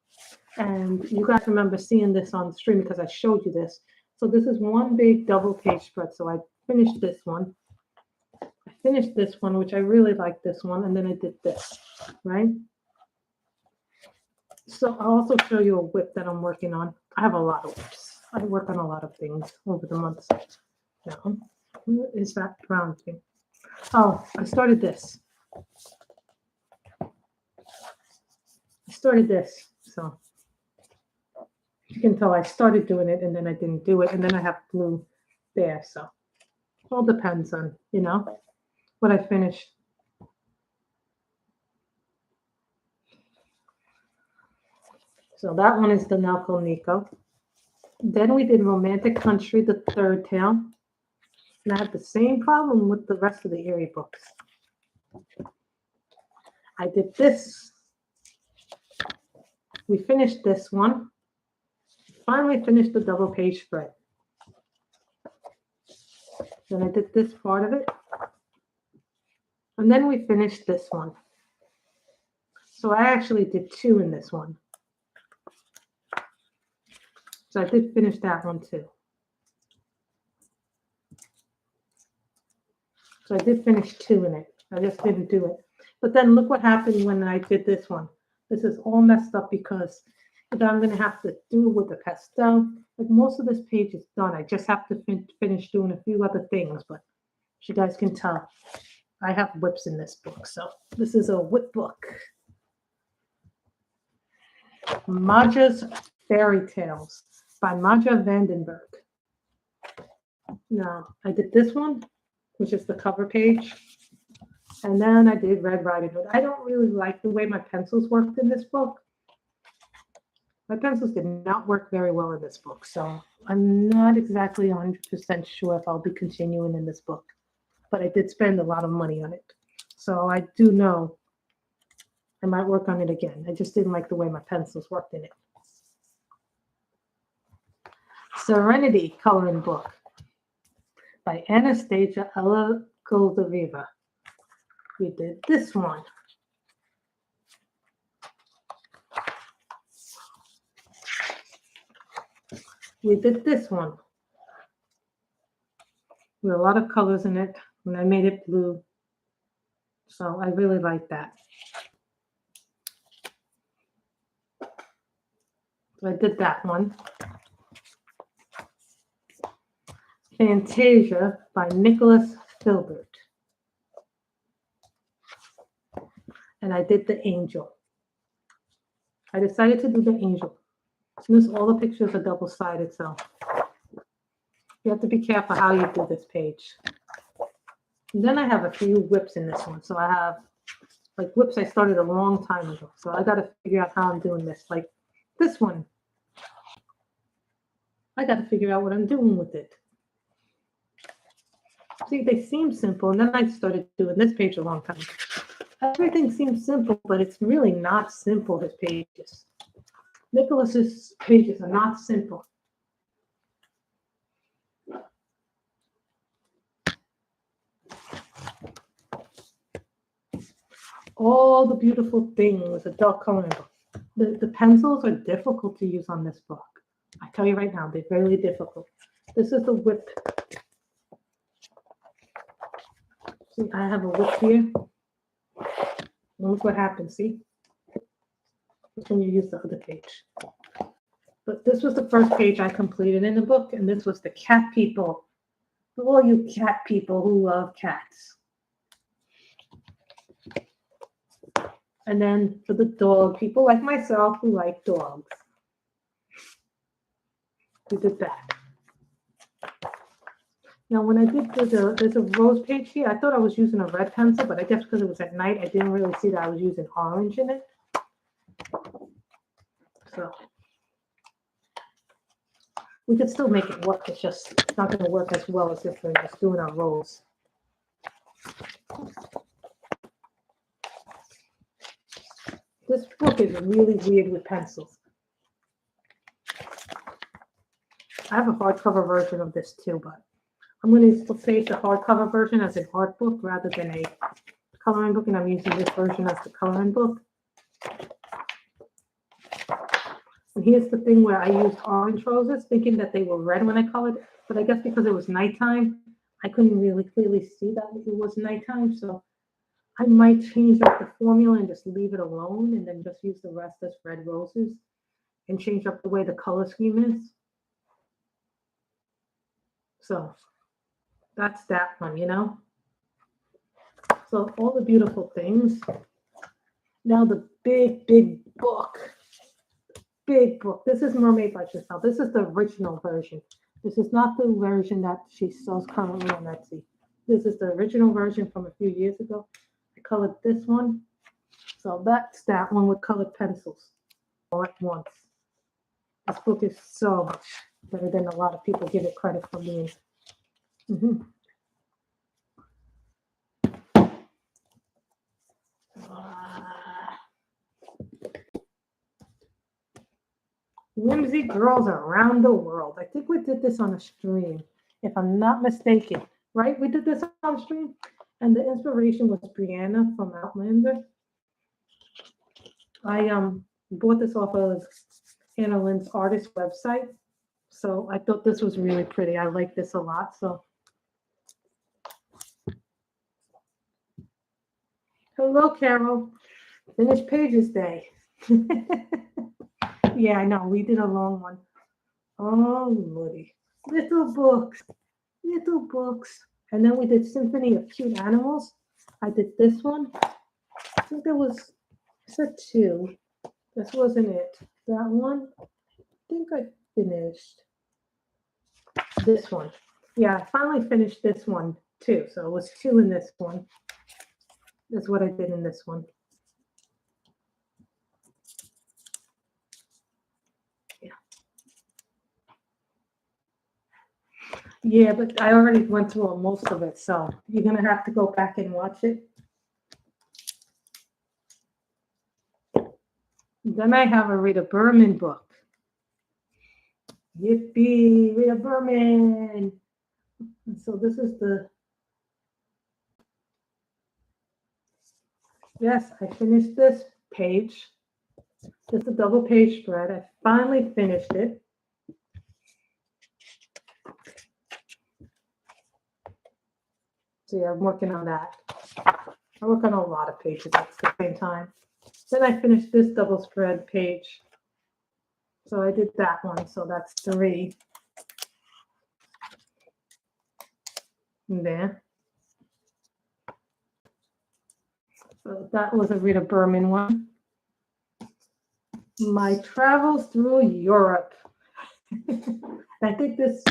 And you guys remember seeing this on the stream because I showed you this. So this is one big double page spread. So I finished this one. I finished this one, which I really like this one. And then I did this, right? So I'll also show you a whip that I'm working on. I have a lot of whips. I work on a lot of things over the months. Now, where is that brown thing? Oh, I started this. So you can tell I started doing it and then I didn't do it. And then I have blue there. So it all depends on, what I finish. So that one is the Nico. Then we did Romantic Country, the third tale. And I had the same problem with the rest of the Erie books. I did this. We finished this one. Finally finished the double page spread. Then I did this part of it. And then we finished this one. So I actually did two in this one. So I did finish that one too. So I did finish two in it. I just didn't do it. But then look what happened when I did this one. This is all messed up because I'm going to have to do it with the pastel. Like most of this page is done. I just have to finish doing a few other things. But as you guys can tell, I have whips in this book. So this is a whip book. Maja's Fairy Tales by Maja Vandenberg. Now, I did this one, which is the cover page. And then I did Red Riding Hood. I don't really like the way my pencils worked in this book. My pencils did not work very well in this book. So I'm not exactly 100% sure if I'll be continuing in this book. But I did spend a lot of money on it. So I do know I might work on it again. I just didn't like the way my pencils worked in it. Serenity coloring book by Anastasia Ella Goldaviva. We did this one. We did this one. With a lot of colors in it, and I made it blue. So I really like that. So I did that one. Fantasia by Nicholas Filbert. And I did the angel. I decided to do the angel. Notice all the pictures are double-sided, so you have to be careful how you do this page. And then I have a few whips in this one. So I have like whips I started a long time ago. So I got to figure out how I'm doing this. Like this one. I got to figure out what I'm doing with it. See, they seem simple. And then I started doing this page a long time. Everything seems simple, but it's really not simple, his pages. Nicholas's pages are not simple. All the beautiful things, a dark coloring book. The pencils are difficult to use on this book. I tell you right now, they're really difficult. This is the whip. See, I have a whip here. Look what happens, see? That's when you use the other page. But this was the first page I completed in the book, and this was the cat people. For all you cat people who love cats. And then for the dog people like myself who like dogs. We did that. Now, when I did there's a rose page here. I thought I was using a red pencil, but I guess because it was at night, I didn't really see that I was using orange in it. So we could still make it work. It's just not going to work as well as if we're just doing our rose. This book is really weird with pencils. I have a hardcover version of this too, but I'm going to save the hardcover version as an art book rather than a coloring book, and I'm using this version as the coloring book. And here's the thing where I used orange roses, thinking that they were red when I colored, but I guess because it was nighttime, I couldn't really clearly see that it was nighttime, so I might change up the formula and just leave it alone and then just use the rest as red roses and change up the way the color scheme is. So that's that one, you know? So all the beautiful things. Now the big, big book. Big book. This is Mermaid by Giselle. This is the original version. This is not the version that she sells currently on Etsy. This is the original version from a few years ago. I colored this one. So that's that one with colored pencils all at once. This book is so much better than a lot of people give it credit for being. Whimsy Girls Around the World. I think we did this on a stream, if I'm not mistaken. Right? We did this on a stream. And the inspiration was Brianna from Outlander. I bought this off of Anna Lynn's artist website. So I thought this was really pretty. I like this a lot. So hello, Carol. Finished Pages Day. Yeah, I know. We did a long one. Oh, Lordy. Little books. Little books. And then we did Symphony of Cute Animals. I did this one. I think there was, I said 2. This wasn't it. That one, I think I finished this one. Yeah, I finally finished this one too. So it was 2 in this one. That's what I did in this one. Yeah, but I already went through most of it, so you're going to have to go back and watch it. Then I have a Rita Berman book. Yippee, Rita Berman. And so this is yes, I finished this page. It's a double page spread. I finally finished it. So yeah, I'm working on that. I work on a lot of pages at the same time. Then I finished this double spread page. So I did that one. So that's 3. And there. So that was a Rita Berman one. My travels through Europe. I think this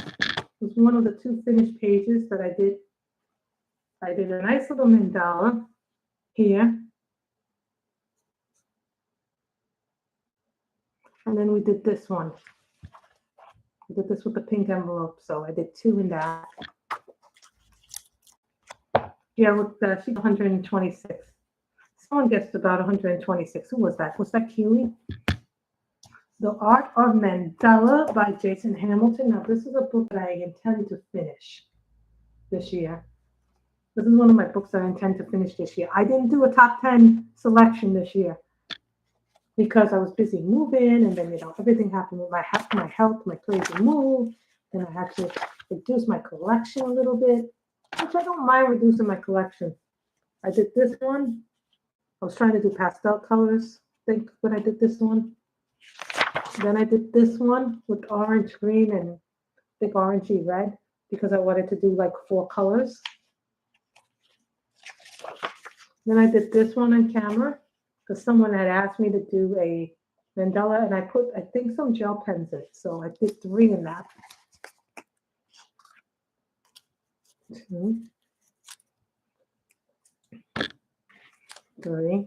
was one of the 2 finished pages that I did. I did a nice little mandala here. And then we did this one. We did this with the pink envelope, so I did 2 in that. Yeah, with the 126. Someone guessed about 126. Who was that? Was that Keely? The Art of Mandala by Jason Hamilton. Now, this is a book that I intend to finish this year. This is one of my books that I intend to finish this year. I didn't do a top 10 selection this year because I was busy moving, and then, you know, everything happened with my health, my crazy move. Then I had to reduce my collection a little bit, which I don't mind reducing my collection. I did this one. I was trying to do pastel colors. think when I did this one. Then I did this one with orange, green, and big orangey red because I wanted to do like 4 colors. Then I did this one on camera because someone had asked me to do a mandala, and I put, I think, some gel pens in it. So I did 3 in that. 2, 3.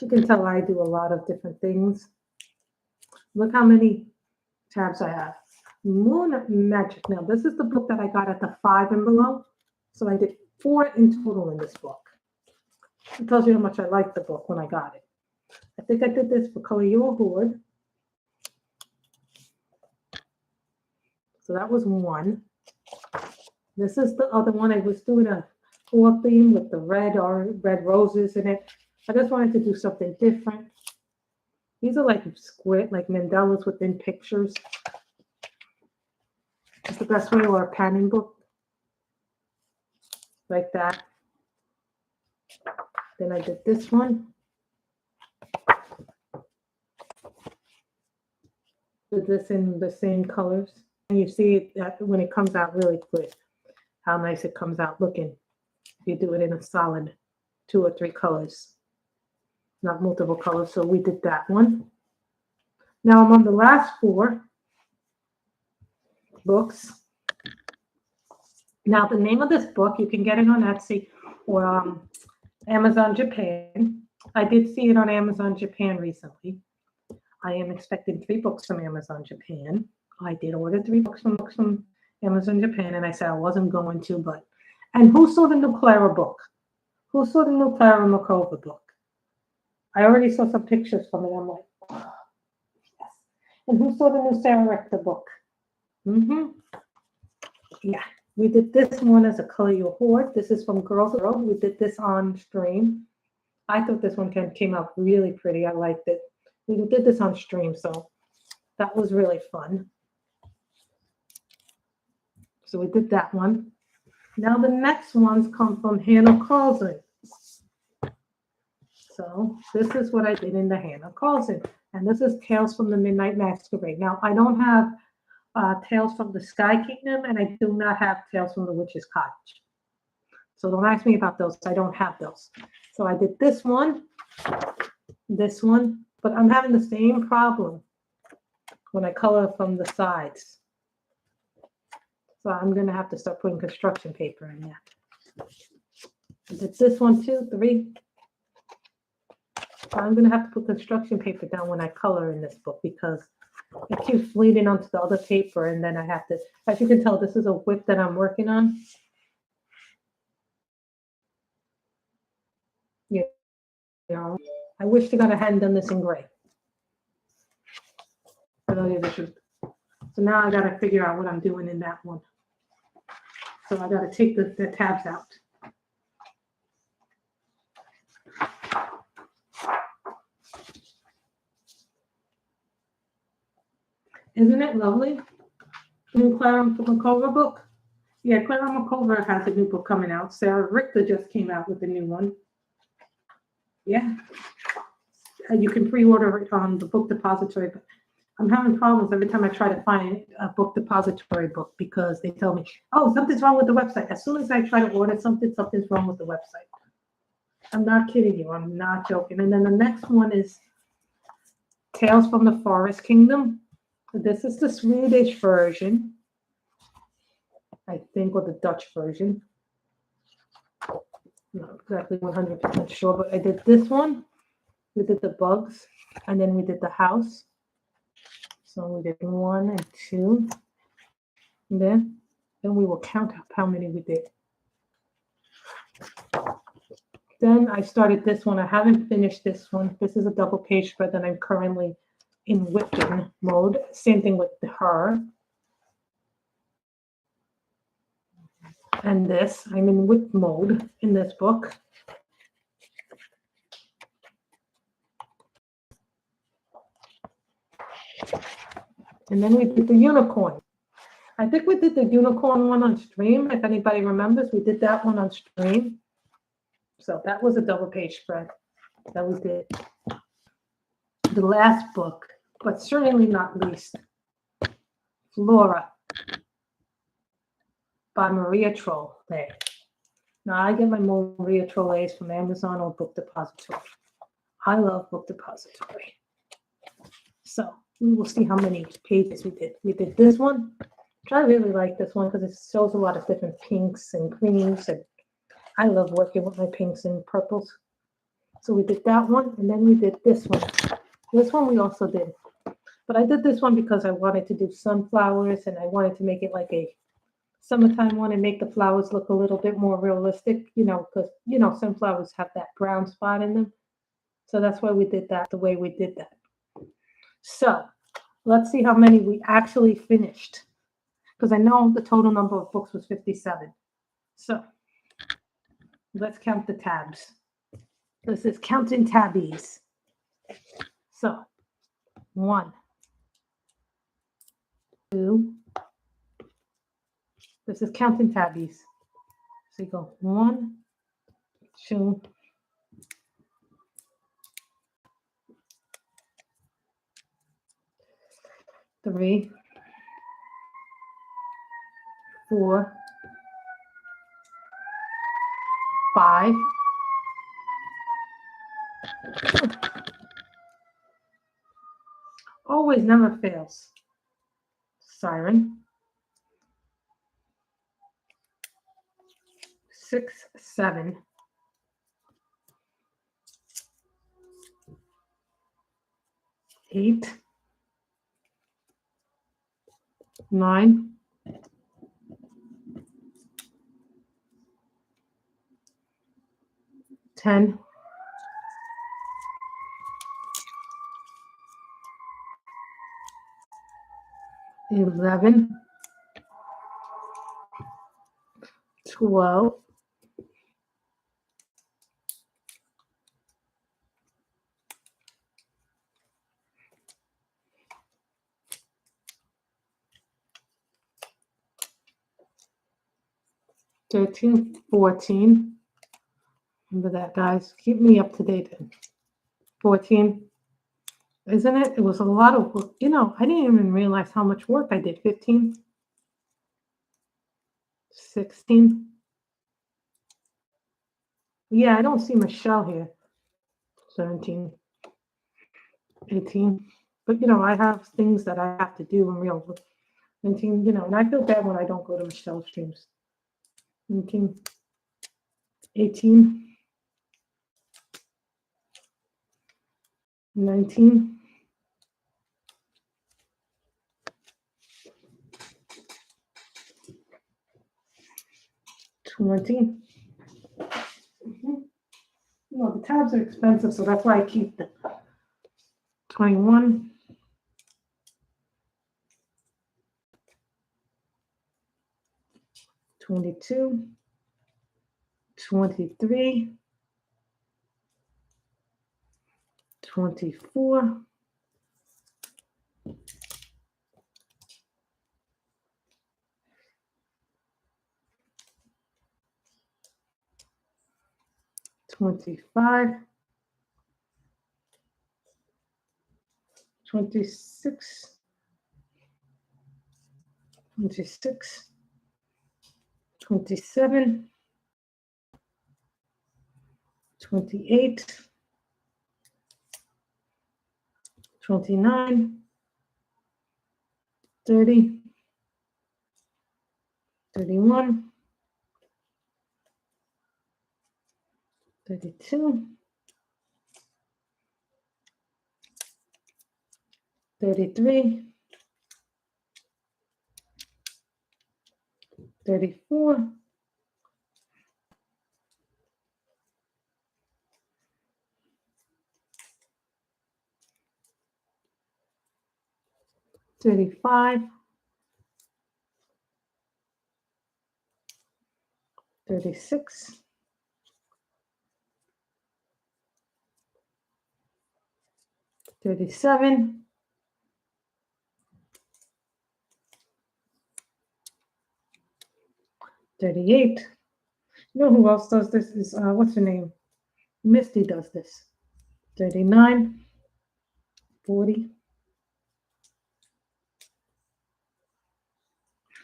You can tell I do a lot of different things. Look how many tabs I have. Moon Magic. Now, this is the book that I got at the 5 and below. So I did 4 in total in this book. It tells you how much I liked the book when I got it. I think I did this for Kameliya Horde. So that was 1. This is the other one. I was doing a 4 theme with the red roses in it. I just wanted to do something different. These are like squid, like mandalas within pictures. It's the best way, or a panning book. Like that. Then I did this one. Did this in the same colors. And you see that when it comes out really quick, how nice it comes out looking. If you do it in a solid 2 or 3 colors. Not multiple colors, so we did that one. Now I'm on the last 4 books. Now the name of this book, you can get it on Etsy or Amazon Japan. I did see it on Amazon Japan recently. I am expecting 3 books from Amazon Japan. I did order 3 books from Amazon Japan, and I said I wasn't going to, but. And who saw the new Clara book? Who saw the new Clara Makova book? I already saw some pictures from it. I'm like, oh, yes. And who saw the new Sarah Rector book? Yeah, we did this one as a Kameliya Horde. This is from Girls World. We did this on stream. I thought this one came out really pretty. I liked it. We did this on stream, so that was really fun. So we did that one. Now the next ones come from Hanna Karlzon. So this is what I did in the Hanna Karlzon. And this is Tales from the Midnight Masquerade. Now, I don't have Tales from the Sky Kingdom, and I do not have Tales from the Witch's Cottage. So don't ask me about those. I don't have those. So I did this one, but I'm having the same problem when I color from the sides. So I'm going to have to start putting construction paper in that. I did this one too, 3. So I'm going to have to put construction paper down when I color in this book because it keeps bleeding onto the other paper, and then I have to, as you can tell, this is a whip that I'm working on. You know, I wish to God I hadn't done this in gray. To tell you the truth. So now I got to figure out what I'm doing in that one. So I got to take the tabs out. Isn't it lovely? New Clara Makova book. Yeah, Clara Makova has a new book coming out. Sarah Richter just came out with a new one. Yeah. You can pre-order it on the book depository, but I'm having problems every time I try to find a book depository book because they tell me, oh, something's wrong with the website. As soon as I try to order something, something's wrong with the website. I'm not kidding you. I'm not joking. And then the next one is Tales from the Forest Kingdom. This is the Swedish version, I think, or the Dutch version. Not exactly 100% sure, but I did this one. We did the bugs, and then we did the house. So we did 1 and 2. And then we will count up how many we did. Then I started this one. I haven't finished this one. This is a double page spread that I'm currently in whipping mode. Same thing with her. And this, I'm in whip mode in this book. And then we did the unicorn. I think we did the unicorn one on stream. If anybody remembers, we did that one on stream. So that was a double page spread that we did. The last book, but certainly not least, Flora by Maria Trolle. Now I get my Maria Trolles from Amazon or Book Depository. I love Book Depository. So we will see how many pages we did. We did this one, which I really like this one because it shows a lot of different pinks and greens, and I love working with my pinks and purples. So we did that one, and then we did this one. This one we also did. But I did this one because I wanted to do sunflowers, and I wanted to make it like a summertime one and make the flowers look a little bit more realistic, because, sunflowers have that brown spot in them. So that's why we did that the way we did that. So let's see how many we actually finished, because I know the total number of books was 57. So let's count the tabs. This is counting tabbies. So 1, 2. This is counting tabbies. So you go 1, 2, 3, 4, 5. Always, never fails. Siren. 6, 7. 8, 9. 10. 11. 12. 13, 14. Remember that, guys. Keep me up to date. 14. Isn't it? It was a lot of work. I didn't even realize how much work I did. 15. 16. Yeah, I don't see Michelle here. 17. 18. But, I have things that I have to do in real life. 19, and I feel bad when I don't go to Michelle's streams. 19. 18. 19. 20. The tabs are expensive, so that's why I keep them. 21. 22. 23. 24. 25. 26. 26. 27. 28. 29. 30. 31. 32. 33. 34. 35. 36. 37. 38. You know who else does this? Is what's her name? Misty does this. 39, 40.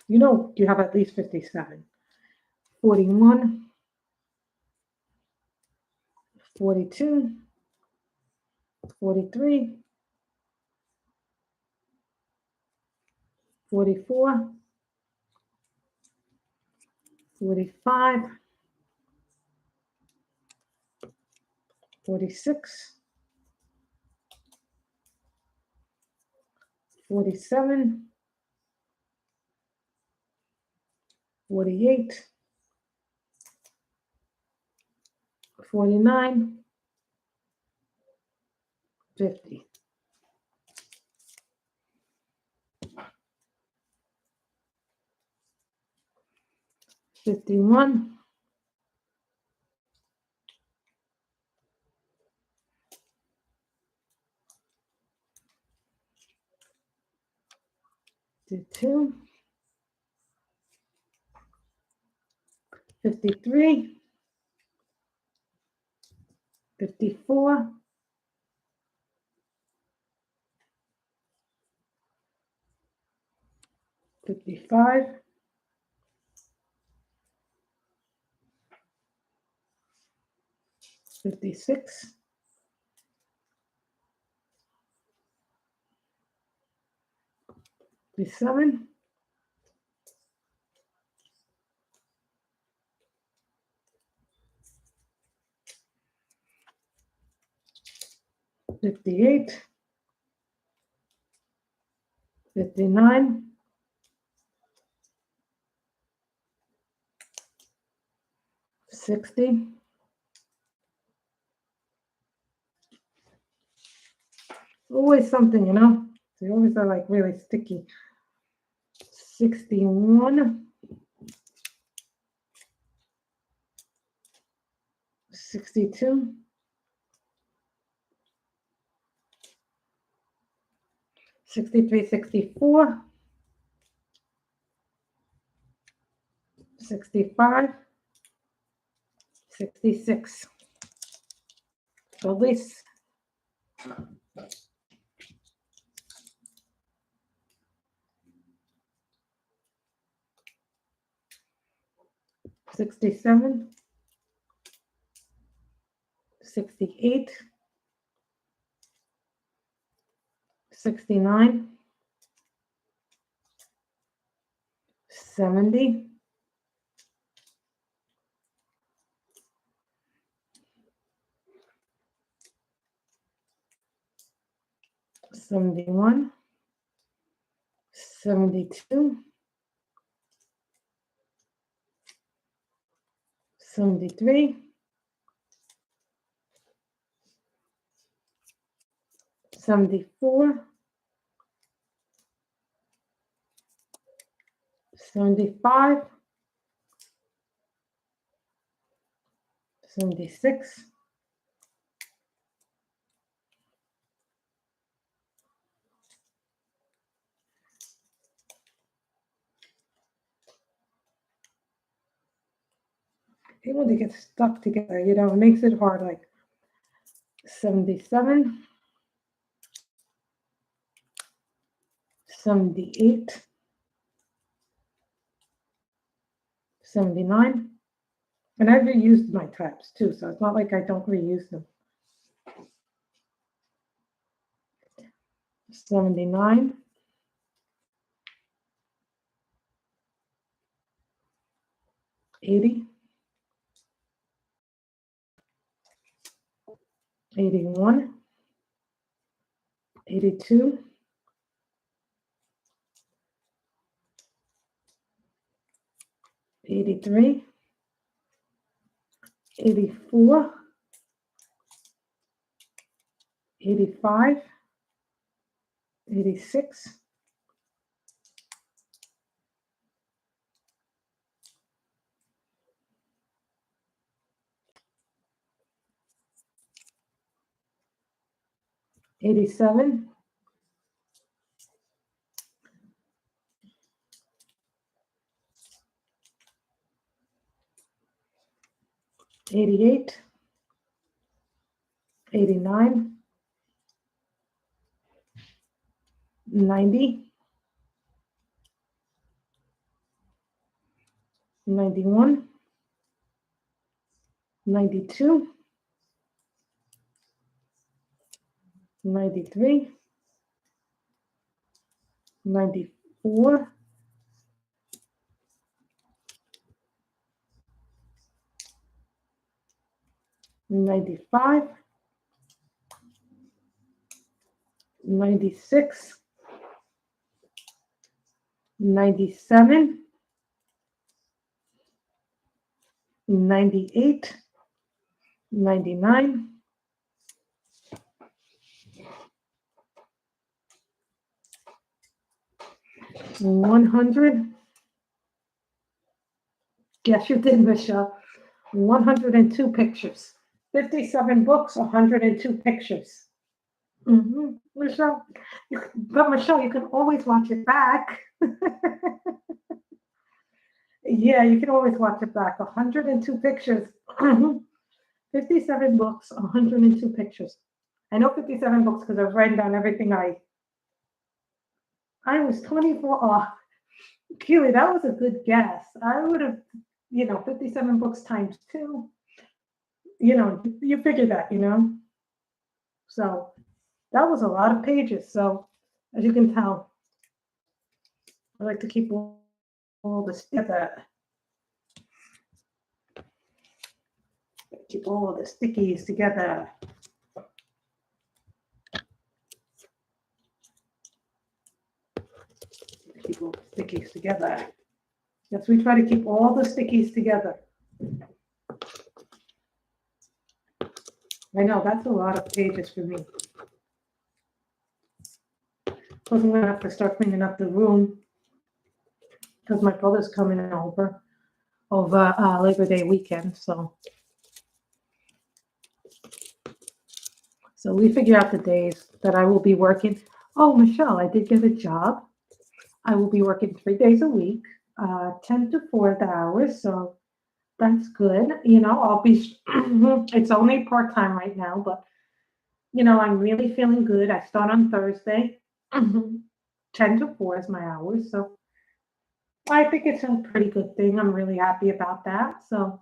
You know you have at least 57. 41, 42, 43, 44, 45, 46, 47, 48, 49, 50. 51, 52, 53, 54, 55, 56, 57, 58, 59, 60, always something, you know? They always are like really sticky. 61, 62, 63, 64, 65, 66. So at least 67, 68, 69, 70, 71, 72, 73, 74, 75, 76, 'Hate when they get stuck together, you know, it makes it hard, like 77, 78, 79. And I've reused my tabs too, so it's not like I don't reuse them. 79, 80, 81, 82, 83, 84, 85, 86, 87, 88, 89, 90, 91, 92, 93, 94, 95, 96, 97, 98, 99, 100. Yes, you did, Michelle. 102 pictures. 57 books, 102 pictures. Michelle, but Michelle, you can always watch it back. Yeah, you can always watch it back. 102 pictures. 57 books, 102 pictures. I know 57 books because I've written down everything I was 24. Oh, Keely, that was a good guess. I would have, 57 books times 2. You figure that, So that was a lot of pages. So as you can tell, I like to keep all this together. Keep all the stickies together. Keep all the stickies together. Yes, we try to keep all the stickies together. I know, that's a lot of pages for me. Plus, I'm going to have to start cleaning up the room because my brother's coming over Labor Day weekend. So we figure out the days that I will be working. Oh, Michelle, I did get a job. I will be working 3 days a week, 10 to 4 hours. So that's good. I'll be, it's only part-time right now, but, I'm really feeling good. I start on Thursday. 10 to 4 is my hours. So I think it's a pretty good thing. I'm really happy about that. So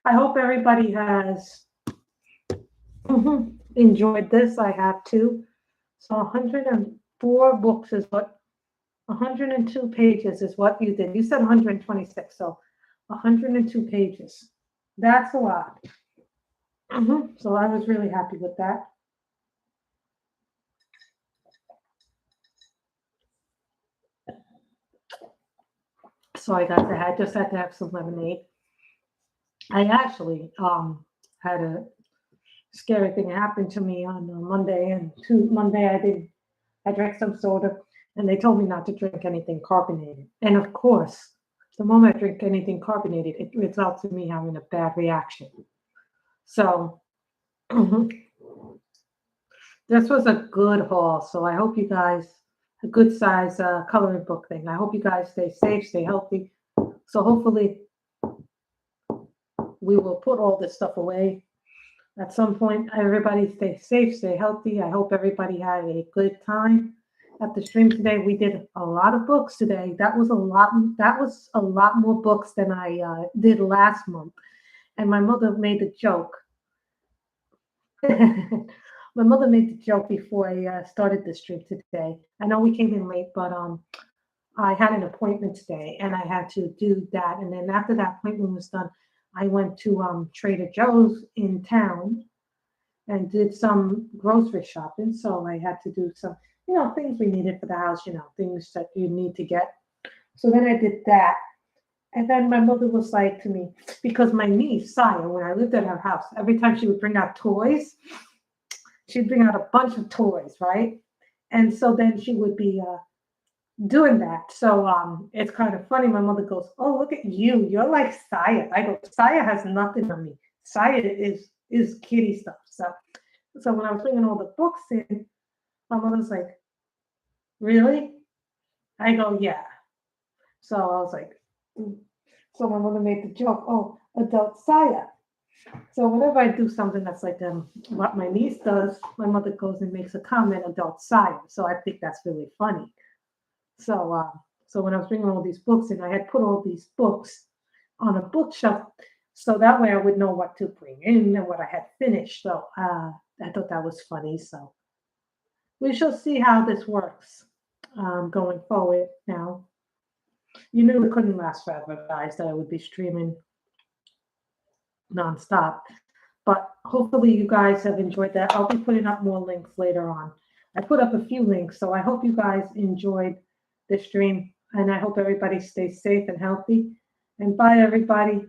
I hope everybody has enjoyed this. I have too. So 104 books is what 102 pages is what you did. You said 126, so 102 pages. That's a lot. So I was really happy with that. Sorry guys, I just had to have some lemonade. I actually had a scary thing happen to me on Monday, and Monday I drank some soda, and they told me not to drink anything carbonated. And of course, the moment I drink anything carbonated, it results in me having a bad reaction. So this was a good haul. So I hope you guys, a good size coloring book thing. I hope you guys stay safe, stay healthy. So hopefully we will put all this stuff away at some point. Everybody stay safe, stay healthy. I hope everybody had a good time at the stream today. We did a lot of books today. That was a lot more books than I did last month. And my mother made the joke. My mother made the joke before I started the stream today. I know we came in late, but I had an appointment today and I had to do that. And then after that appointment was done, I went to Trader Joe's in town and did some grocery shopping. So I had to do some, things we needed for the house, things that you need to get. So then I did that. And then my mother was like to me, because my niece, Saya, when I lived at her house, every time she would bring out toys, she'd bring out a bunch of toys, right? And so then she would be doing that. So it's kind of funny. My mother goes, "Oh, look at you. You're like Saya." I go, "Saya has nothing on me. Saya is kitty stuff." So when I was bringing all the books in, my mother's like, "Really?" I go, "Yeah." So I was like, so my mother made the joke, "Oh, adult Saya." So whenever I do something that's like what my niece does, my mother goes and makes a comment adult sire. So I think that's really funny. So when I was bringing all these books in, I had put all these books on a bookshelf, so that way I would know what to bring in and what I had finished. So I thought that was funny. So we shall see how this works going forward. Now, you knew it couldn't last forever, guys. That I would be streaming nonstop. But hopefully you guys have enjoyed that. I'll be putting up more links later on. I put up a few links, so I hope you guys enjoyed the stream, and I hope everybody stays safe and healthy. And bye, everybody.